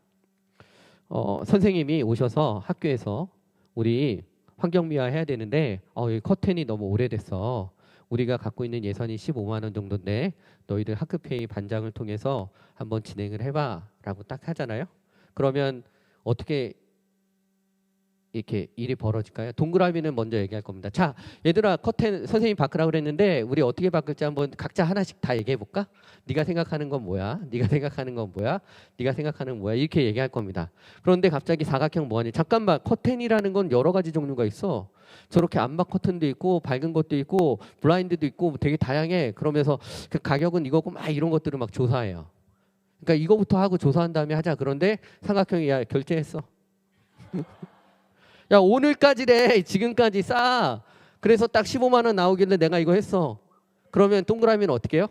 선생님이 오셔서 학교에서 우리 환경미화 해야 되는데 이 커튼이 너무 오래됐어. 우리가 갖고 있는 예산이 15만 원 정도인데 너희들 학급회의 반장을 통해서 한번 진행을 해봐 라고 딱 하잖아요. 그러면 어떻게 이렇게 일이 벌어질까요? 동그라미는 먼저 얘기할 겁니다. 자, 얘들아 커튼 선생님이 바꾸라고 그랬는데 우리 어떻게 바꿀지 한번 각자 하나씩 다 얘기해 볼까? 네가 생각하는 건 뭐야? 네가 생각하는 건 뭐야? 네가 생각하는 건 뭐야? 이렇게 얘기할 겁니다. 그런데 갑자기 사각형 뭐하니? 잠깐만, 커튼이라는 건 여러 가지 종류가 있어. 저렇게 암막 커튼도 있고 밝은 것도 있고 블라인드도 있고 되게 다양해. 그러면서 그 가격은 이거고 막 이런 것들을 막 조사해요. 그러니까 이거부터 하고 조사한 다음에 하자. 그런데 삼각형이 야 결제했어. 야 오늘까지래. 지금까지 싸. 그래서 딱 15만 원 나오길래 내가 이거 했어. 그러면 동그라미는 어떻게 해요?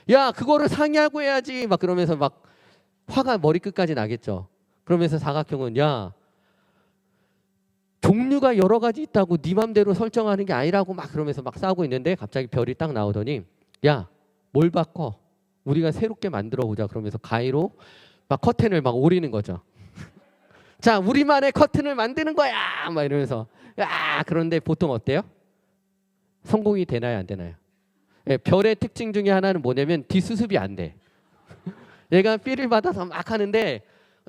야 그거를 상의하고 해야지. 막 그러면서 막 화가 머리끝까지 나겠죠. 그러면서 사각형은 야 종류가 여러 가지 있다고 네 맘대로 설정하는 게 아니라고 막 그러면서 막 싸우고 있는데 갑자기 별이 딱 나오더니 야 뭘 바꿔? 우리가 새롭게 만들어 보자. 그러면서 가위로 막 커튼을 막 오리는 거죠. 자, 우리만의 커튼을 만드는 거야! 막 이러면서. 야, 그런데 보통 어때요? 성공이 되나요, 안 되나요? 예, 별의 특징 중에 하나는 뭐냐면 뒤수습이 안 돼. 얘가 삐를 받아서 막 하는데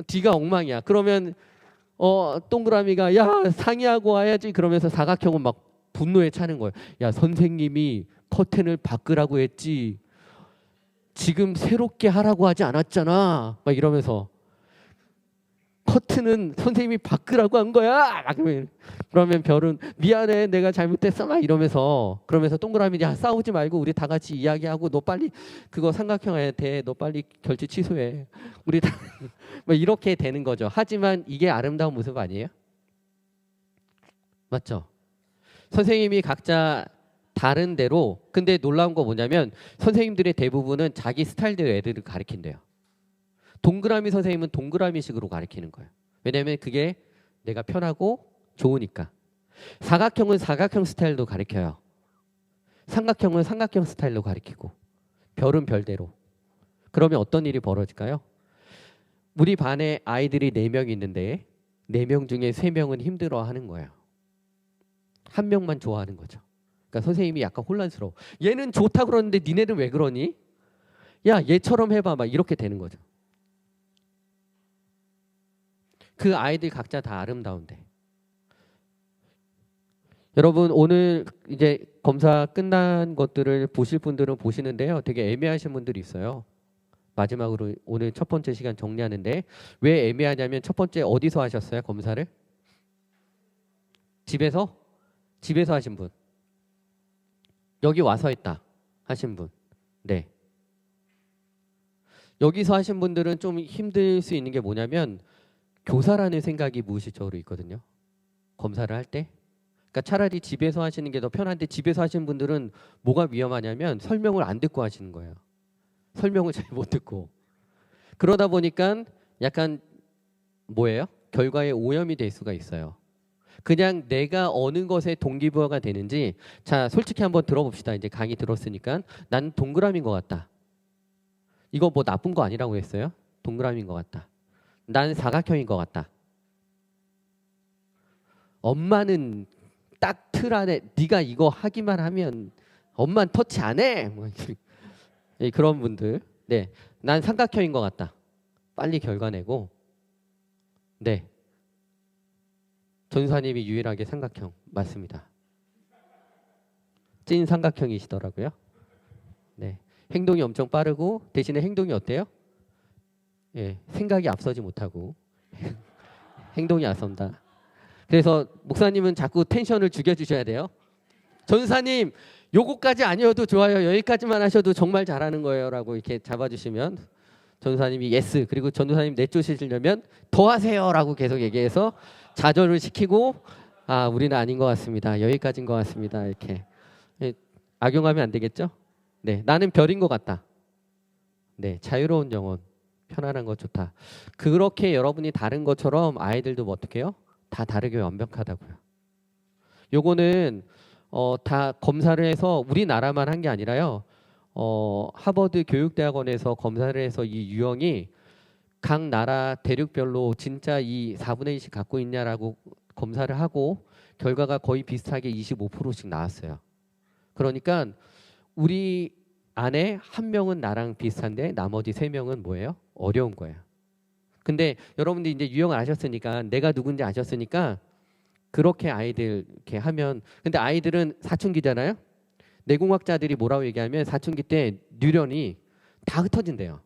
뒤가 엉망이야. 그러면 동그라미가 야, 상의하고 와야지. 그러면서 사각형은 막 분노에 차는 거예요. 야, 선생님이 커튼을 바꾸라고 했지. 지금 새롭게 하라고 하지 않았잖아. 막 이러면서. 커튼은 선생님이 바꾸라고 한 거야. 막 그러면 별은 미안해 내가 잘못했어 막 이러면서 그러면서 동그라미 야 싸우지 말고 우리 다 같이 이야기하고 너 빨리 그거 삼각형한테 너 빨리 결제 취소해. 우리 다 뭐 이렇게 되는 거죠. 하지만 이게 아름다운 모습 아니에요? 맞죠? 선생님이 각자 다른 대로 근데 놀라운 거 뭐냐면 선생님들의 대부분은 자기 스타일대로 애들을 가르친대요. 동그라미 선생님은 동그라미식으로 가르치는 거예요. 왜냐하면 그게 내가 편하고 좋으니까. 사각형은 사각형 스타일로 가르쳐요. 삼각형은 삼각형 스타일로 가르치고 별은 별대로. 그러면 어떤 일이 벌어질까요? 우리 반에 아이들이 4명 있는데 4명 중에 3명은 힘들어하는 거예요. 1명만 좋아하는 거죠. 그러니까 선생님이 약간 혼란스러워. 얘는 좋다 그러는데 니네는 왜 그러니? 야 얘처럼 해봐 막 이렇게 되는 거죠. 그 아이들 각자 다 아름다운데. 여러분 오늘 이제 검사 끝난 것들을 보실 분들은 보시는데요. 되게 애매하신 분들이 있어요. 마지막으로 오늘 첫 번째 시간 정리하는데 왜 애매하냐면 첫 번째 어디서 하셨어요? 검사를? 집에서? 집에서 하신 분. 여기 와서 했다 하신 분. 네. 여기서 하신 분들은 좀 힘들 수 있는 게 뭐냐면 교사라는 생각이 무의식적으로 있거든요. 검사를 할 때. 그러니까 차라리 집에서 하시는 게 더 편한데 집에서 하시는 분들은 뭐가 위험하냐면 설명을 안 듣고 하시는 거예요. 설명을 잘 못 듣고. 그러다 보니까 약간 뭐예요? 결과에 오염이 될 수가 있어요. 그냥 내가 어느 것에 동기부여가 되는지 자 솔직히 한번 들어봅시다. 이제 강의 들었으니까 난 동그라미인 것 같다. 이거 뭐 나쁜 거 아니라고 했어요? 동그라미인 것 같다. 난 사각형인 것 같다. 엄마는 딱 틀 안에 네가 이거 하기만 하면 엄만 터치 안 해. 뭐 예, 그런 분들. 네, 난 삼각형인 것 같다. 빨리 결과 내고. 네, 전사님이 유일하게 삼각형 맞습니다. 찐 삼각형이시더라고요. 네, 행동이 엄청 빠르고 대신에 행동이 어때요? 예, 생각이 앞서지 못하고 행동이 앞선다. 그래서 목사님은 자꾸 텐션을 죽여주셔야 돼요. 전사님 요거까지 아니어도 좋아요. 여기까지만 하셔도 정말 잘하는 거예요. 라고 이렇게 잡아주시면 전사님이 예스. 그리고 전사님 내쫓으시려면 더 하세요. 라고 계속 얘기해서 좌절을 시키고 아 우리는 아닌 것 같습니다. 여기까지인 것 같습니다. 이렇게 악용하면 안 되겠죠? 네, 나는 별인 것 같다. 네, 자유로운 영혼. 편안한 거 좋다. 그렇게 여러분이 다른 것처럼 아이들도 뭐 어떻게 해요? 다 다르게 완벽하다고요. 요거는 다 검사를 해서 우리나라만 한 게 아니라요. 하버드 교육대학원에서 검사를 해서 이 유형이 각 나라 대륙별로 진짜 이 4분의 1씩 갖고 있냐라고 검사를 하고 결과가 거의 비슷하게 25%씩 나왔어요. 그러니까 우리 안에 한 명은 나랑 비슷한데 나머지 3명은 뭐예요? 어려운 거예요. 근데 여러분들이 이제 유형을 아셨으니까 내가 누군지 아셨으니까 그렇게 아이들 이렇게 하면 근데 아이들은 사춘기잖아요. 내공학자들이 뭐라고 얘기하면 사춘기 때 뉴런이 다 흩어진대요.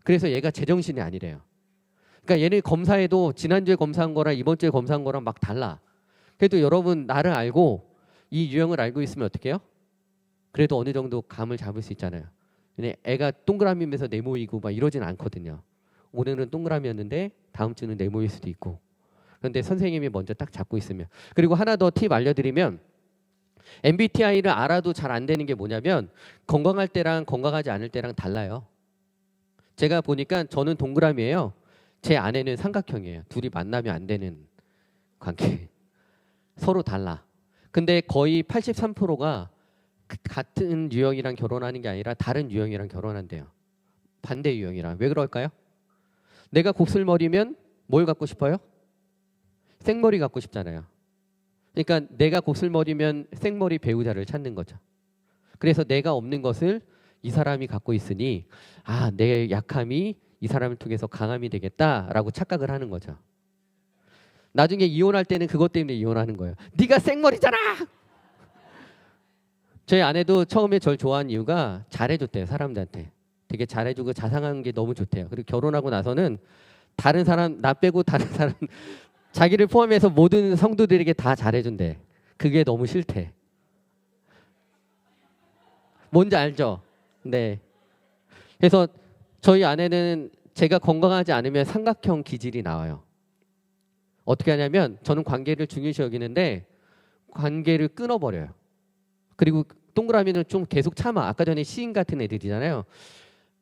그래서 얘가 제정신이 아니래요. 그러니까 얘는 검사해도 지난주에 검사한 거랑 이번 주에 검사한 거랑 막 달라. 그래도 여러분 나를 알고 이 유형을 알고 있으면 어떻게 해요? 그래도 어느 정도 감을 잡을 수 있잖아요. 근데 애가 동그라미면서 네모이고 막 이러진 않거든요. 오늘은 동그라미였는데 다음 주는 네모일 수도 있고. 그런데 선생님이 먼저 딱 잡고 있으면. 그리고 하나 더 팁 알려드리면 MBTI를 알아도 잘 안 되는 게 뭐냐면 건강할 때랑 건강하지 않을 때랑 달라요. 제가 보니까 저는 동그라미예요. 제 아내는 삼각형이에요. 둘이 만나면 안 되는 관계. 서로 달라. 근데 거의 83%가 같은 유형이랑 결혼하는 게 아니라 다른 유형이랑 결혼한대요. 반대 유형이랑. 왜 그럴까요? 내가 곱슬머리면 뭘 갖고 싶어요? 생머리 갖고 싶잖아요. 그러니까 내가 곱슬머리면 생머리 배우자를 찾는 거죠. 그래서 내가 없는 것을 이 사람이 갖고 있으니 아, 내 약함이 이 사람을 통해서 강함이 되겠다라고 착각을 하는 거죠. 나중에 이혼할 때는 그것 때문에 이혼하는 거예요. 네가 생머리잖아. 저희 아내도 처음에 절 좋아한 이유가 잘해줬대요. 사람들한테. 되게 잘해주고 자상한 게 너무 좋대요. 그리고 결혼하고 나서는 다른 사람 나 빼고 다른 사람 자기를 포함해서 모든 성도들에게 다 잘해준대. 그게 너무 싫대. 뭔지 알죠? 네. 그래서 저희 아내는 제가 건강하지 않으면 삼각형 기질이 나와요. 어떻게 하냐면 저는 관계를 중요시 여기는데 관계를 끊어버려요. 그리고 동그라미는 좀 계속 참아. 아까 전에 시인 같은 애들이잖아요.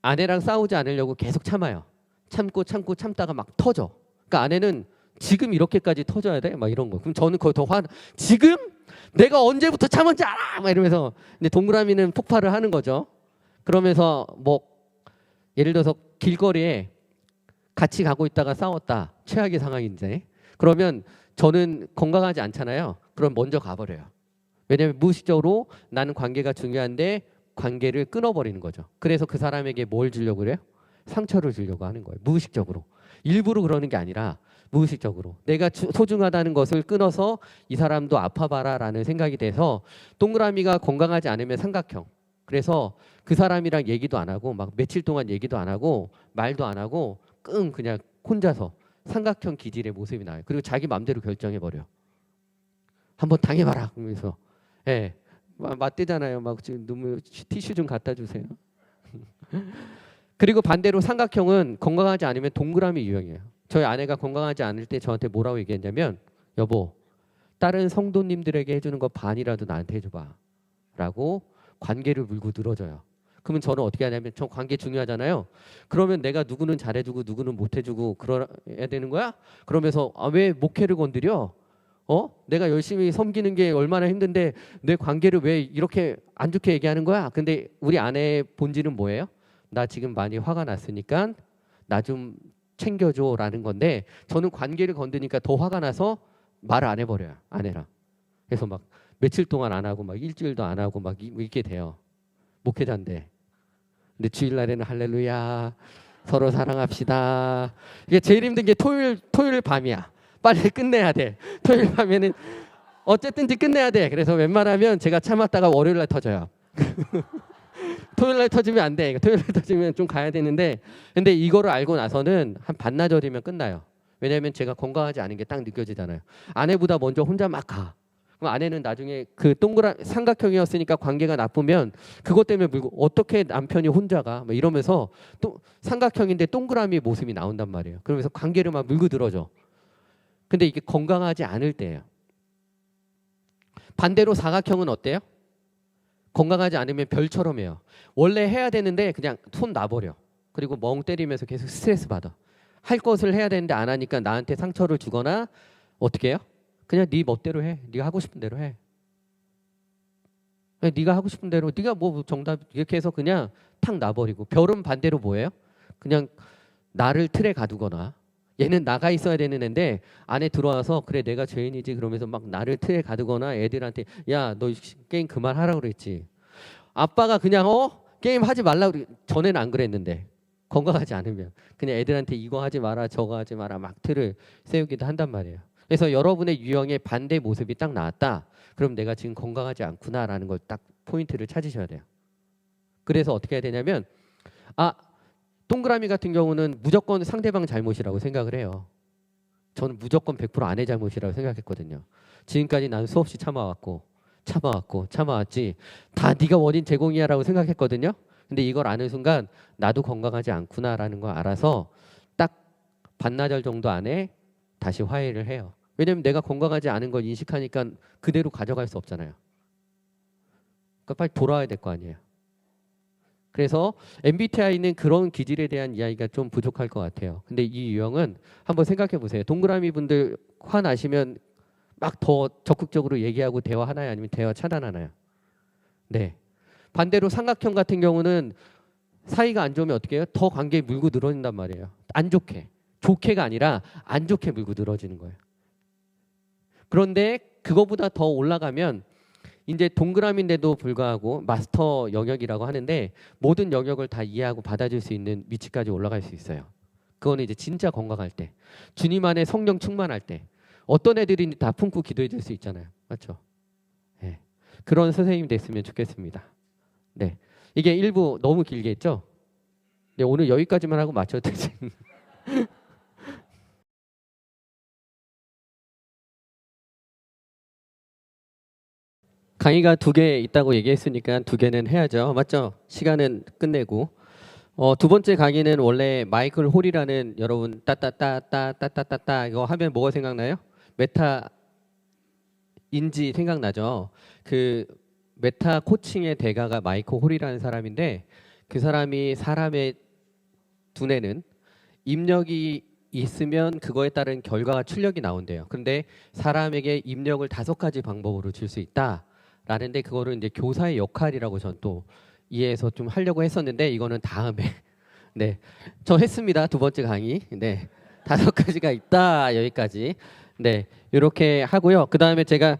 아내랑 싸우지 않으려고 계속 참아요. 참고 참다가 막 터져. 그러니까 아내는 지금 이렇게까지 터져야 돼? 막 이런 거. 그럼 저는 그거 더 지금? 내가 언제부터 참았지 알아? 막 이러면서 근데 동그라미는 폭발을 하는 거죠. 그러면서 뭐 예를 들어서 길거리에 같이 가고 있다가 싸웠다. 최악의 상황인데. 그러면 저는 건강하지 않잖아요. 그럼 먼저 가버려요. 왜냐하면 무의식적으로 나는 관계가 중요한데 관계를 끊어버리는 거죠. 그래서 그 사람에게 뭘 주려고 그래요? 상처를 주려고 하는 거예요. 무의식적으로. 일부러 그러는 게 아니라 무의식적으로. 내가 소중하다는 것을 끊어서 이 사람도 아파봐라 라는 생각이 돼서 동그라미가 건강하지 않으면 삼각형. 그래서 그 사람이랑 얘기도 안 하고 막 며칠 동안 얘기도 안 하고 말도 안 하고 그냥 혼자서 삼각형 기질의 모습이 나요. 그리고 자기 마음대로 결정해버려. 한번 당해봐라 그러면서 예, 맞대잖아요. 막 지금 눈물 티슈 좀 갖다 주세요. 그리고 반대로 삼각형은 건강하지 않으면 동그라미 유형이에요. 저희 아내가 건강하지 않을 때 저한테 뭐라고 얘기했냐면 여보 다른 성도님들에게 해주는 거 반이라도 나한테 해줘봐 라고 관계를 물고 늘어져요. 그러면 저는 어떻게 하냐면 저 관계 중요하잖아요. 그러면 내가 누구는 잘해주고 누구는 못해주고 그래야 되는 거야? 그러면서 아, 왜 목회를 건드려? 내가 열심히 섬기는 게 얼마나 힘든데 내 관계를 왜 이렇게 안 좋게 얘기하는 거야? 근데 우리 아내의 본질은 뭐예요? 나 지금 많이 화가 났으니까 나 좀 챙겨줘라는 건데 저는 관계를 건드니까 더 화가 나서 말을 안 해버려요. 아내랑. 그래서 막 며칠 동안 안 하고 막 일주일도 안 하고 막 이렇게 돼요. 목회자인데. 근데 주일날에는 할렐루야 서로 사랑합시다. 이게 제일 힘든 게 토요일 밤이야. 빨리 끝내야 돼. 토요일 밤에는 어쨌든지 끝내야 돼. 그래서 웬만하면 제가 참았다가 월요일날 터져요. 토요일날 터지면 안 돼. 토요일날 터지면 좀 가야 되는데, 근데 이거를 알고 나서는 한 반나절이면 끝나요. 왜냐하면 제가 건강하지 않은 게 딱 느껴지잖아요. 아내보다 먼저 혼자 막 가. 그럼 아내는 나중에 그 동그란 삼각형이었으니까 관계가 나쁘면 그것 때문에 물고 어떻게 남편이 혼자 가? 막 이러면서 또 삼각형인데 동그라미 모습이 나온단 말이에요. 그러면서 관계를 막 물고 늘어져. 근데 이게 건강하지 않을 때예요. 반대로 사각형은 어때요? 건강하지 않으면 별처럼 해요. 원래 해야 되는데 그냥 손 놔버려. 그리고 멍 때리면서 계속 스트레스 받아. 할 것을 해야 되는데 안 하니까 나한테 상처를 주거나 어떻게 해요? 그냥 네 멋대로 해. 네가 하고 싶은 대로 해. 네가 하고 싶은 대로 네가 뭐 정답 이렇게 해서 그냥 탁 놔버리고. 별은 반대로 뭐예요? 그냥 나를 틀에 가두거나 얘는 나가 있어야 되는 애인데 안에 들어와서 그래 내가 죄인이지 그러면서 막 나를 틀에 가두거나 애들한테 야 너 게임 그만하라고 그랬지. 아빠가 그냥 게임 하지 말라고 전에는 안 그랬는데 건강하지 않으면 그냥 애들한테 이거 하지 마라 저거 하지 마라 막 틀을 세우기도 한단 말이에요. 그래서 여러분의 유형의 반대 모습이 딱 나왔다. 그럼 내가 지금 건강하지 않구나라는 걸 딱 포인트를 찾으셔야 돼요. 그래서 어떻게 해야 되냐면 동그라미 같은 경우는 무조건 상대방 잘못이라고 생각을 해요. 저는 무조건 100% 아내 잘못이라고 생각했거든요. 지금까지 나는 수없이 참아왔지. 다 네가 원인 제공이야라고 생각했거든요. 근데 이걸 아는 순간 나도 건강하지 않구나라는 걸 알아서 딱 반나절 정도 안에 다시 화해를 해요. 왜냐면 내가 건강하지 않은 걸 인식하니까 그대로 가져갈 수 없잖아요. 그러니까 빨리 돌아와야 될 거 아니에요. 그래서 MBTI는 그런 기질에 대한 이야기가 좀 부족할 것 같아요. 근데 이 유형은 한번 생각해 보세요. 동그라미 분들 화나시면 막 더 적극적으로 얘기하고 대화하나요? 아니면 대화 차단하나요? 네. 반대로 삼각형 같은 경우는 사이가 안 좋으면 어떻게 해요? 더 관계에 물고 늘어진단 말이에요. 안 좋게. 좋게가 아니라 안 좋게 물고 늘어지는 거예요. 그런데 그거보다 더 올라가면 이제 동그라미인데도 불구하고 마스터 영역이라고 하는데 모든 영역을 다 이해하고 받아줄 수 있는 위치까지 올라갈 수 있어요. 그거는 이제 진짜 건강할 때, 주님 안에 성령 충만할 때 어떤 애들이 다 품고 기도해 줄 수 있잖아요. 맞죠? 네. 그런 선생님이 됐으면 좋겠습니다. 네. 이게 일부 너무 길게 했죠? 네, 오늘 여기까지만 하고 마쳐도 되지. 강의가 2개 있다고 얘기했으니까 2개는 해야죠. 맞죠? 시간은 끝내고. 두 번째 강의는 원래 마이클 홀이라는 여러분 따따따따따따따 이거 하면 뭐가 생각나요? 메타 인지 생각나죠? 그 메타 코칭의 대가가 마이클 홀이라는 사람인데 그 사람이 사람의 두뇌는 입력이 있으면 그거에 따른 결과가 출력이 나온대요. 근데 사람에게 입력을 5가지 방법으로 줄 수 있다. 라는데 그거를 이제 교사의 역할이라고 전 또 이해해서 좀 하려고 했었는데 이거는 다음에 네, 저 했습니다. 2번째 강의. 네, 5가지가 있다 여기까지. 네, 이렇게 하고요. 그 다음에 제가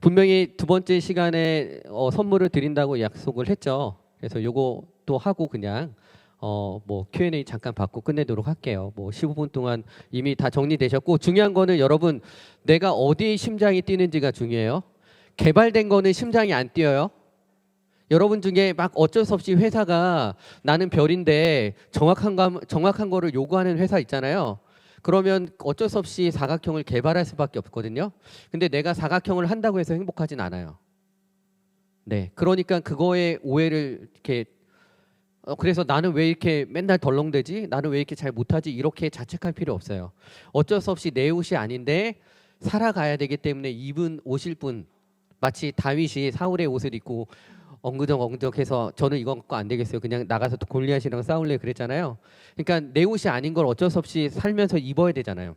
분명히 2번째 시간에 선물을 드린다고 약속을 했죠. 그래서 요거 또 하고 그냥 뭐 Q&A 잠깐 받고 끝내도록 할게요. 뭐 15분 동안 이미 다 정리되셨고 중요한 거는 여러분 내가 어디에 심장이 뛰는지가 중요해요. 개발된 거는 심장이 안 뛰어요. 여러분 중에 막 어쩔 수 없이 회사가 나는 별인데 정확한 거를 요구하는 회사 있잖아요. 그러면 어쩔 수 없이 사각형을 개발할 수밖에 없거든요. 근데 내가 사각형을 한다고 해서 행복하진 않아요. 네, 그러니까 그거에 오해를 이렇게 그래서 나는 왜 이렇게 맨날 덜렁대지? 나는 왜 이렇게 잘 못하지? 이렇게 자책할 필요 없어요. 어쩔 수 없이 내 옷이 아닌데 살아가야 되기 때문에 입은 옷일 뿐 마치 다윗이 사울의 옷을 입고 엉그덕엉그덕해서 저는 이거 갖고 안 되겠어요. 그냥 나가서 골리앗이랑 싸울래 그랬잖아요. 그러니까 내 옷이 아닌 걸 어쩔 수 없이 살면서 입어야 되잖아요.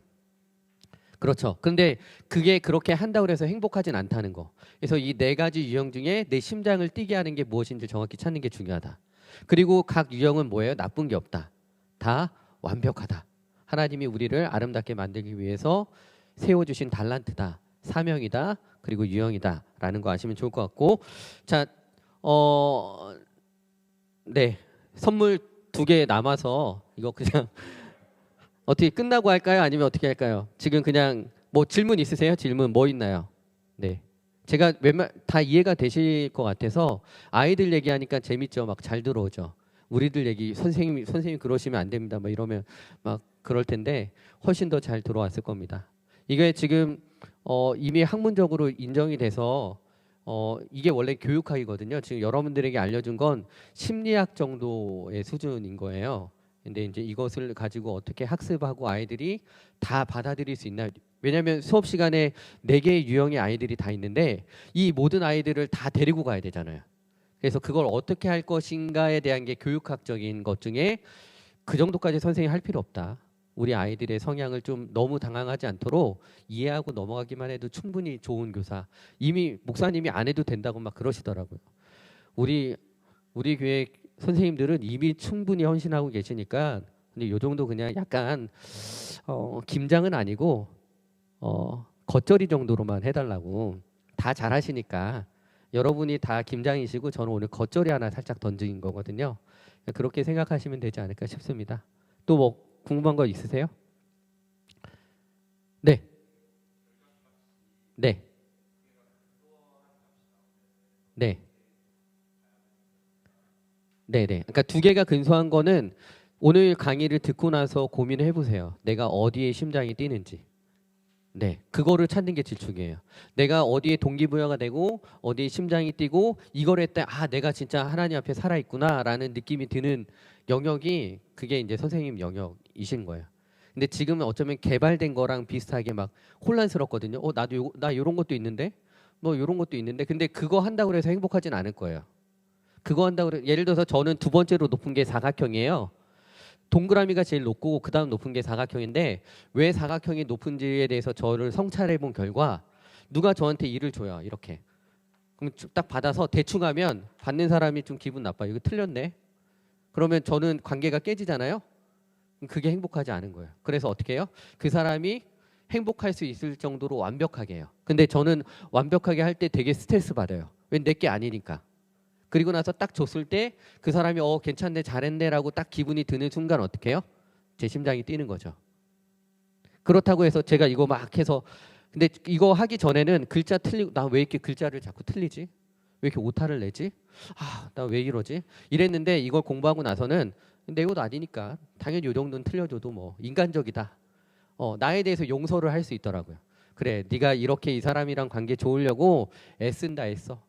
그렇죠. 근데 그게 그렇게 한다고 해서 행복하진 않다는 거. 그래서 이 4가지 유형 중에 내 심장을 뛰게 하는 게 무엇인지 정확히 찾는 게 중요하다. 그리고 각 유형은 뭐예요? 나쁜 게 없다. 다 완벽하다. 하나님이 우리를 아름답게 만들기 위해서 세워주신 달란트다. 사명이다. 그리고 유형이다라는 거 아시면 좋을 것 같고, 자, 네, 선물 2개 남아서 이거 그냥 어떻게 끝나고 할까요? 아니면 어떻게 할까요? 지금 그냥 뭐 질문 있으세요? 질문 뭐 있나요? 네. 제가 웬만 다 이해가 되실 것 같아서 아이들 얘기하니까 재밌죠. 막 잘 들어오죠. 우리들 얘기 선생님 그러시면 안 됩니다. 막 이러면 막 그럴 텐데 훨씬 더 잘 들어왔을 겁니다. 이게 지금 이미 학문적으로 인정이 돼서 이게 원래 교육학이거든요. 지금 여러분들에게 알려준 건 심리학 정도의 수준인 거예요. 근데 이제 이것을 가지고 어떻게 학습하고 아이들이 다 받아들일 수 있나? 왜냐하면 수업 시간에 4개의 유형의 아이들이 다 있는데 이 모든 아이들을 다 데리고 가야 되잖아요. 그래서 그걸 어떻게 할 것인가에 대한 게 교육학적인 것 중에 그 정도까지 선생님이 할 필요 없다. 우리 아이들의 성향을 좀 너무 당황하지 않도록 이해하고 넘어가기만 해도 충분히 좋은 교사. 이미 목사님이 안 해도 된다고 막 그러시더라고요. 우리 교회 선생님들은 이미 충분히 헌신하고 계시니까 근데 요 정도 그냥 약간 김장은 아니고 겉절이 정도로만 해달라고. 다 잘하시니까 여러분이 다 김장이시고 저는 오늘 겉절이 하나 살짝 던진 거거든요. 그렇게 생각하시면 되지 않을까 싶습니다. 또 뭐 궁금한 거 있으세요? 네, 네, 네, 네, 네. 그러니까 2개가 근소한 거는 오늘 강의를 듣고 나서 고민을 해보세요. 내가 어디에 심장이 뛰는지. 네, 그거를 찾는 게 제일 중요해요. 내가 어디에 동기부여가 되고 어디에 심장이 뛰고 이걸 했다. 아, 내가 진짜 하나님 앞에 살아있구나라는 느낌이 드는 영역이 그게 이제 선생님 영역이신 거예요. 근데 지금은 어쩌면 개발된 거랑 비슷하게 막 혼란스럽거든요. 나 요런 것도 있는데 뭐 요런 것도 있는데 근데 그거 한다고 해서 행복하진 않을 거예요. 그거 한다고 예를 들어서 저는 2번째로 높은 게 사각형이에요. 동그라미가 제일 높고 그다음 높은 게 사각형인데 왜 사각형이 높은지에 대해서 저를 성찰해 본 결과 누가 저한테 일을 줘요. 이렇게. 그럼 딱 받아서 대충 하면 받는 사람이 좀 기분 나빠요. 이거 틀렸네. 그러면 저는 관계가 깨지잖아요. 그게 행복하지 않은 거예요. 그래서 어떻게 해요? 그 사람이 행복할 수 있을 정도로 완벽하게 해요. 근데 저는 완벽하게 할 때 되게 스트레스 받아요. 왜 내 게 아니니까. 그리고 나서 딱 줬을 때 그 사람이 괜찮네 잘했네라고 딱 기분이 드는 순간 어떻게 해요? 제 심장이 뛰는 거죠. 그렇다고 해서 제가 이거 막 해서 근데 이거 하기 전에는 글자 틀리고 나 왜 이렇게 글자를 자꾸 틀리지? 왜 이렇게 오타를 내지? 아, 나 왜 이러지? 이랬는데 이걸 공부하고 나서는 내 옷 아니니까 당연히 요 정도는 틀려줘도 뭐 인간적이다. 나에 대해서 용서를 할 수 있더라고요. 그래, 네가 이렇게 이 사람이랑 관계 좋으려고 애쓴다 했어.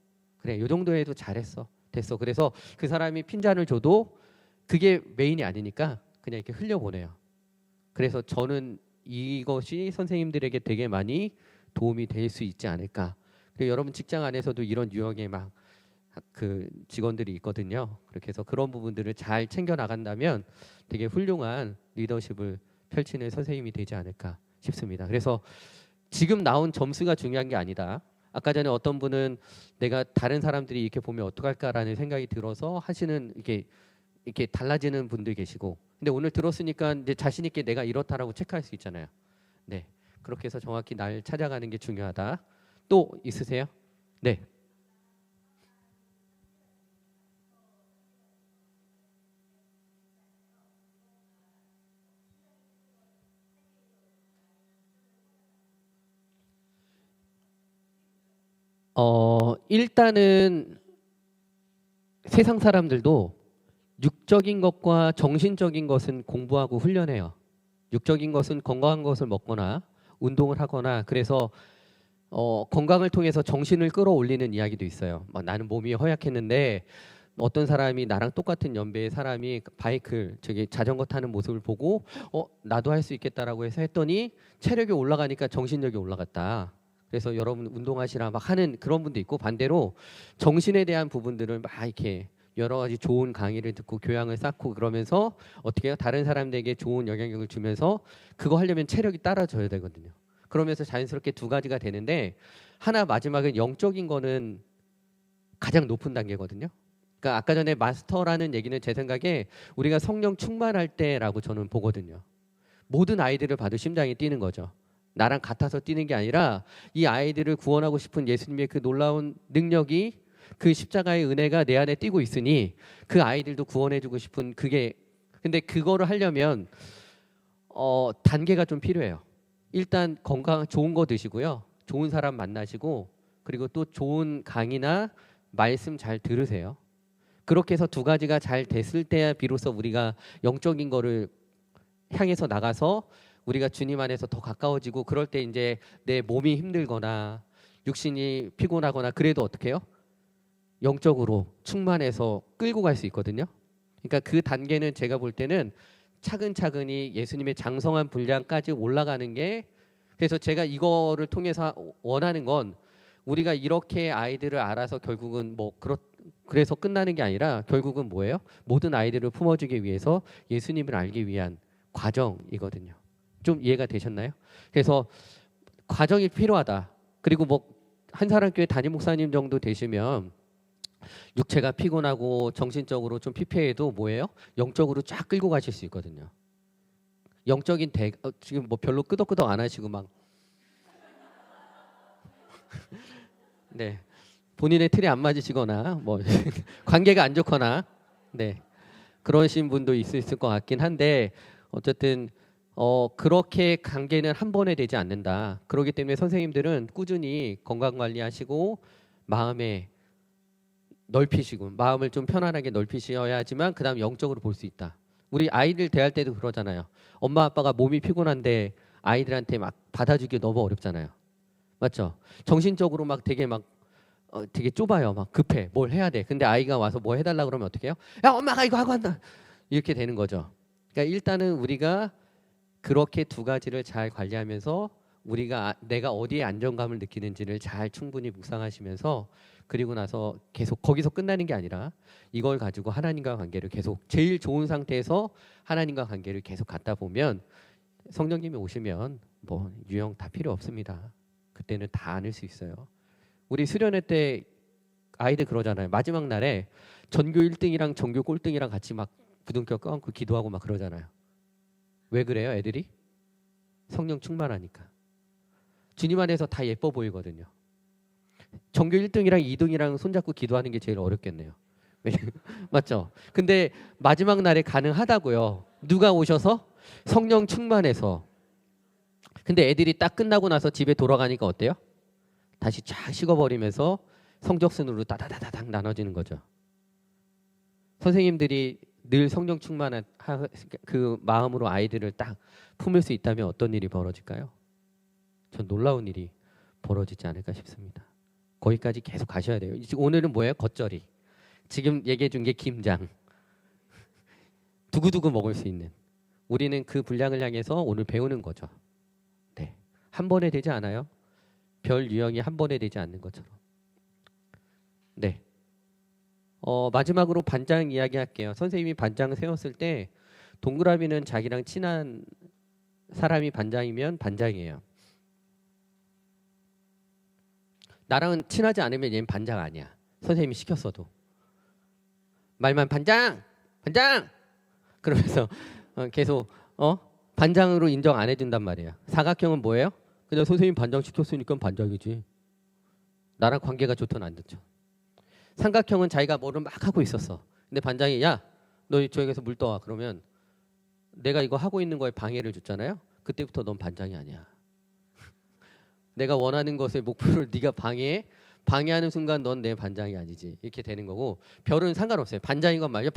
그래, 요 정도 해도 잘했어. 됐어. 그래서 그 사람이 핀잔을 줘도 그게 메인이 아니니까 그냥 이렇게 흘려보내요. 그래서 저는 이것이 선생님들에게 되게 많이 도움이 될 수 있지 않을까. 그리고 여러분 직장 안에서도 이런 유형의 막 그 직원들이 있거든요. 그렇게 해서 그런 부분들을 잘 챙겨 나간다면 되게 훌륭한 리더십을 펼치는 선생님이 되지 않을까 싶습니다. 그래서 지금 나온 점수가 중요한 게 아니다. 아까 전에 어떤 분은 내가 다른 사람들이 이렇게 보면 어떡할까라는 생각이 들어서 하시는 이렇게 달라지는 분들 계시고 근데 오늘 들었으니까 이제 자신 있게 내가 이렇다라고 체크할 수 있잖아요. 네. 그렇게 해서 정확히 날 찾아가는 게 중요하다. 또 있으세요? 네. 일단은 세상 사람들도 육적인 것과 정신적인 것은 공부하고 훈련해요. 육적인 것은 건강한 것을 먹거나 운동을 하거나 그래서 건강을 통해서 정신을 끌어올리는 이야기도 있어요. 막 나는 몸이 허약했는데 어떤 사람이 나랑 똑같은 연배의 사람이 저기 자전거 타는 모습을 보고 나도 할 수 있겠다라고 해서 했더니 체력이 올라가니까 정신력이 올라갔다. 그래서 여러분 운동하시라 막 하는 그런 분도 있고 반대로 정신에 대한 부분들을 막 이렇게 여러 가지 좋은 강의를 듣고 교양을 쌓고 그러면서 어떻게 해요? 다른 사람들에게 좋은 영향력을 주면서 그거 하려면 체력이 따라줘야 되거든요. 그러면서 자연스럽게 2가지가 되는데 하나 마지막은 영적인 거는 가장 높은 단계거든요. 그러니까 아까 전에 마스터라는 얘기는 제 생각에 우리가 성령 충만할 때라고 저는 보거든요. 모든 아이들을 봐도 심장이 뛰는 거죠. 나랑 같아서 뛰는 게 아니라 이 아이들을 구원하고 싶은 예수님의 그 놀라운 능력이 그 십자가의 은혜가 내 안에 뛰고 있으니 그 아이들도 구원해주고 싶은 그게 근데 그거를 하려면 단계가 좀 필요해요. 일단 건강 좋은 거 드시고요. 좋은 사람 만나시고 그리고 또 좋은 강의나 말씀 잘 들으세요. 그렇게 해서 두 가지가 잘 됐을 때야 비로소 우리가 영적인 거를 향해서 나가서 우리가 주님 안에서 더 가까워지고 그럴 때 이제 내 몸이 힘들거나 육신이 피곤하거나 그래도 어떻게 해요? 영적으로 충만해서 끌고 갈 수 있거든요. 그러니까 그 단계는 제가 볼 때는 차근차근히 예수님의 장성한 분량까지 올라가는 게 그래서 제가 이거를 통해서 원하는 건 우리가 이렇게 아이들을 알아서 결국은 그래서 끝나는 게 아니라 결국은 뭐예요? 모든 아이들을 품어주기 위해서 예수님을 알기 위한 과정이거든요. 좀 이해가 되셨나요? 그래서 과정이 필요하다. 그리고 한 사람 교회 담임 목사님 정도 되시면 육체가 피곤하고 정신적으로 좀 피폐해도 뭐예요? 영적으로 쫙 끌고 가실 수 있거든요. 영적인 지금 별로 끄덕끄덕 안 하시고 막 네. 본인의 틀에 안 맞으시거나 관계가 안 좋거나 네. 그러신 분도 있을 것 같긴 한데 어쨌든 그렇게 관계는 한 번에 되지 않는다. 그렇기 때문에 선생님들은 꾸준히 건강 관리하시고 마음에 넓히시고 마음을 좀 편안하게 넓히셔야지만 그다음 영적으로 볼 수 있다. 우리 아이들 대할 때도 그러잖아요. 엄마 아빠가 몸이 피곤한데 아이들한테 막 받아주기 너무 어렵잖아요. 맞죠? 정신적으로 되게 좁아요. 막 급해. 뭘 해야 돼. 근데 아이가 와서 뭐 해달라 그러면 어떻게 해요? 야 엄마가 이거 하고 한다. 이렇게 되는 거죠. 그러니까 일단은 우리가 그렇게 두 가지를 잘 관리하면서 내가 어디에 안정감을 느끼는지를 잘 충분히 묵상하시면서 그리고 나서 계속 거기서 끝나는 게 아니라 이걸 가지고 하나님과 관계를 계속 제일 좋은 상태에서 하나님과 관계를 계속 갖다 보면 성령님이 오시면 유형 다 필요 없습니다. 그때는 다 안을 수 있어요. 우리 수련회 때 아이들 그러잖아요. 마지막 날에 전교 1등이랑 전교 꼴등이랑 같이 막 부둥켜 껴안고 기도하고 막 그러잖아요. 왜 그래요, 애들이? 성령 충만하니까. 주님 안에서 다 예뻐 보이거든요. 전교 1등이랑 2등이랑 손잡고 기도하는 게 제일 어렵겠네요. 맞죠? 근데 마지막 날에 가능하다고요. 누가 오셔서? 성령 충만해서. 근데 애들이 딱 끝나고 나서 집에 돌아가니까 어때요? 다시 쫙 식어버리면서 성적순으로 따다다다닥 나눠지는 거죠. 선생님들이 늘 성령 충만한 그 마음으로 아이들을 딱 품을 수 있다면 어떤 일이 벌어질까요? 전 놀라운 일이 벌어지지 않을까 싶습니다. 거기까지 계속 가셔야 돼요. 오늘은 뭐예요? 겉절이. 지금 얘기해 준 게 김장. 두고두고 먹을 수 있는. 우리는 그 분량을 향해서 오늘 배우는 거죠. 네. 한 번에 되지 않아요? 별 유형이 한 번에 되지 않는 것처럼. 네. 마지막으로 반장 이야기 할게요. 선생님이 반장을 세웠을 때 동그라미는 자기랑 친한 사람이 반장이면 반장이에요. 나랑은 친하지 않으면 얘는 반장 아니야. 선생님이 시켰어도. 말만 반장! 반장! 그러면서 계속 반장으로 인정 안 해준단 말이에요. 사각형은 뭐예요? 그냥 선생님 반장 시켰으니까 반장이지. 나랑 관계가 좋든 안 좋죠. 삼각형은 자기가 뭐를 막 하고 있었어. 근데 반장이 야, 너 저기서 물 떠와. 그러면 내가 이거 하고 있는 거에 방해를 줬잖아요. 그때부터 넌 반장이 아니야. 내가 원하는 것의 목표를 네가 방해하는 순간 넌 내 반장이 아니지. 이렇게 되는 거고 별은 상관없어요. 반장이건 말이야.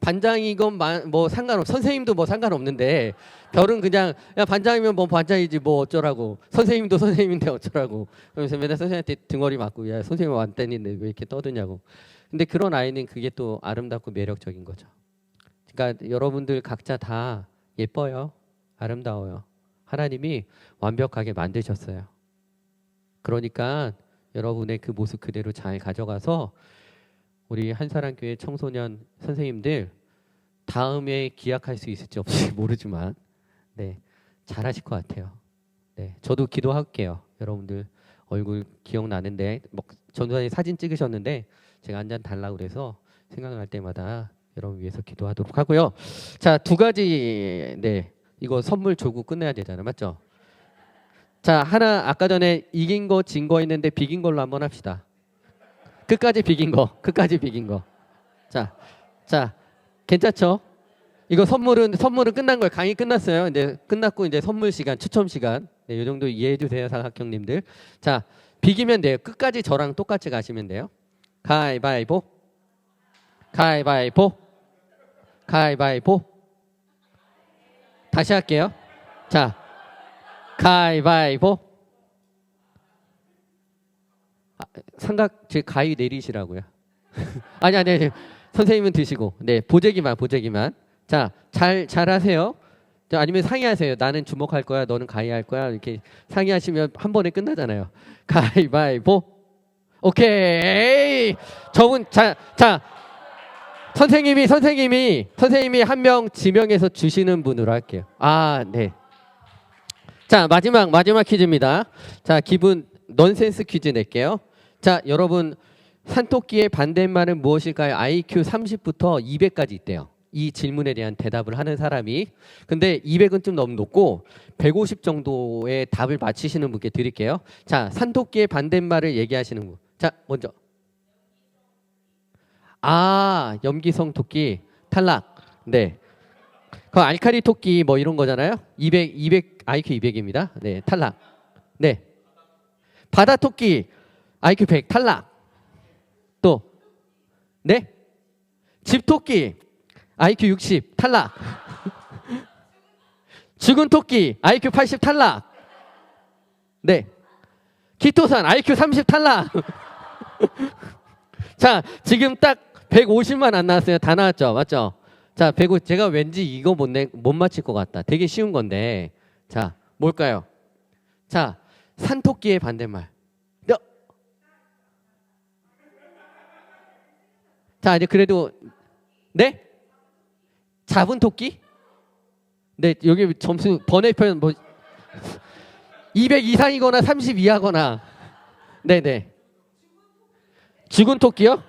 반장이건 뭐 상관없. 선생님도 뭐 상관없는데 별은 그냥 야 반장이면 뭐 반장이지 뭐 어쩌라고. 선생님도 선생님인데 어쩌라고. 그러면서 맨날 선생님한테 등어리 맞고 야 선생님 왔다는데 왜 이렇게 떠드냐고. 근데 그런 아이는 그게 또 아름답고 매력적인 거죠. 그러니까 여러분들 각자 다 예뻐요. 아름다워요. 하나님이 완벽하게 만드셨어요. 그러니까 여러분의 그 모습 그대로 잘 가져가서 우리 한사랑교회 청소년 선생님들 다음에 기약할 수 있을지 없을지 모르지만 네, 잘하실 것 같아요. 네, 저도 기도할게요. 여러분들 얼굴 기억나는데 전두환이 사진 찍으셨는데 제가 한 잔 달라고 그래서 생각날 때마다 여러분 위해서 기도하도록 하고요. 자, 두 가지 이거 선물 주고 끝내야 되잖아요. 맞죠? 자, 하나 아까 전에 이긴 거, 진 거 있는데 비긴 걸로 한번 합시다. 끝까지 비긴 거, 끝까지 비긴 거. 자, 괜찮죠? 이거 선물은 끝난 거예요. 강의 끝났어요. 이제 끝났고 이제 선물 시간, 추첨 시간. 네, 이 정도 이해해 주세요, 사각형님들. 자, 비기면 돼요. 끝까지 저랑 똑같이 가시면 돼요. 가위바위보, 가위바위보, 가위바위보. 다시 할게요. 자, 가위바위보. 삼각 제 가위 내리시라고요. 아니. 선생님은 드시고. 네, 보재기만. 자, 잘하세요. 자, 아니면 상의하세요. 나는 주먹할 거야, 너는 가위 할 거야. 이렇게 상의하시면 한 번에 끝나잖아요. 가위바위보. 오케이. 저분 자, 선생님이 한 명 지명해서 주시는 분으로 할게요. 아, 네. 자, 마지막 퀴즈입니다. 자, 기분 넌센스 퀴즈 낼게요. 자, 여러분 산토끼의 반대말은 무엇일까요? IQ 30부터 200까지 있대요. 이 질문에 대한 대답을 하는 사람이. 근데 200은 좀 너무 높고 150 정도의 답을 맞히시는 분께 드릴게요. 자, 산토끼의 반대말을 얘기하시는 분. 자, 먼저. 아, 염기성 토끼 탈락. 네. 그 알카리 토끼 뭐 이런 거잖아요. 200 IQ 200입니다. 네, 탈락. 네. 바다 토끼 IQ 100 탈락. 또. 네. 집 토끼 IQ 60 탈락. 죽은 토끼 IQ 80 탈락. 네. 키토산 IQ 30 탈락. 자, 지금 딱 150만 안 나왔어요. 다 나왔죠, 맞죠? 자, 150. 제가 왠지 이거 못 맞힐 것 같다. 되게 쉬운 건데. 자, 뭘까요? 자, 산토끼의 반대말. 자, 이제 그래도 네? 잡은 토끼? 네, 여기 점수 번외편 뭐 200 이상이거나 30 이하거나. 네네. 죽은 토끼요?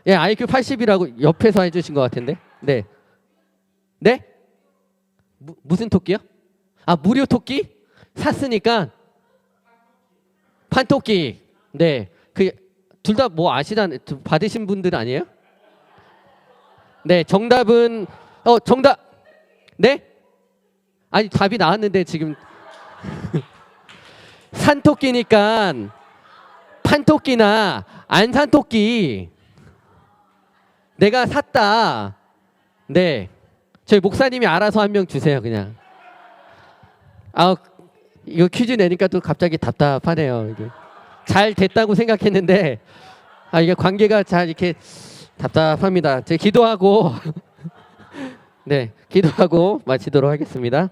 예, IQ 80이라고 옆에서 해주신 것 같은데. 네. 네? 무슨 토끼요? 아, 무료 토끼? 샀으니까 판토끼. 네. 그 둘 다 뭐 아시잖아요. 받으신 분들 아니에요? 네, 정답은 정답. 네? 아니, 답이 나왔는데 지금 산토끼니까 판토끼나 안산토끼. 내가 샀다. 네. 저희 목사님이 알아서 한 명 주세요, 그냥. 아, 이거 퀴즈 내니까 또 갑자기 답답하네요. 이게. 잘 됐다고 생각했는데 이게 관계가 잘 이렇게 답답합니다. 제가 기도하고 네, 기도하고 마치도록 하겠습니다.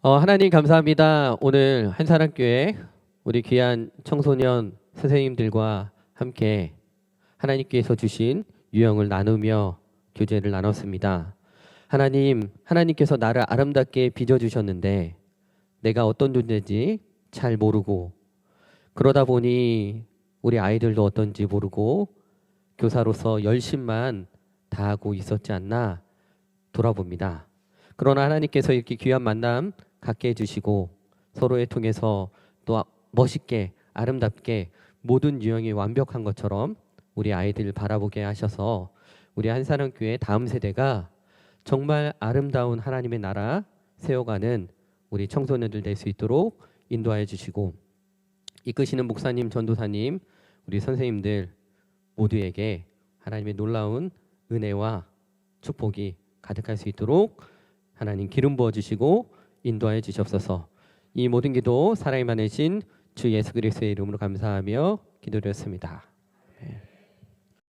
하나님 감사합니다. 오늘 한사랑교회 우리 귀한 청소년 선생님들과 함께 하나님께서 주신 유형을 나누며 교제를 나눴습니다. 하나님께서 나를 아름답게 빚어주셨는데 내가 어떤 존재인지 잘 모르고, 그러다 보니 우리 아이들도 어떤지 모르고 교사로서 열심만 다하고 있었지 않나 돌아봅니다. 그러나 하나님께서 이렇게 귀한 만남 갖게 해주시고 서로의 통해서 또 멋있게 아름답게 모든 유형이 완벽한 것처럼 우리 아이들을 바라보게 하셔서 우리 한사랑교회 다음 세대가 정말 아름다운 하나님의 나라 세워가는 우리 청소년들 될 수 있도록 인도하여 주시고, 이끄시는 목사님, 전도사님, 우리 선생님들 모두에게 하나님의 놀라운 은혜와 축복이 가득할 수 있도록 하나님 기름 부어주시고 인도하여 주시옵소서. 이 모든 기도 살아있는 신 주 예수 그리스도의 이름으로 감사하며 기도드렸습니다.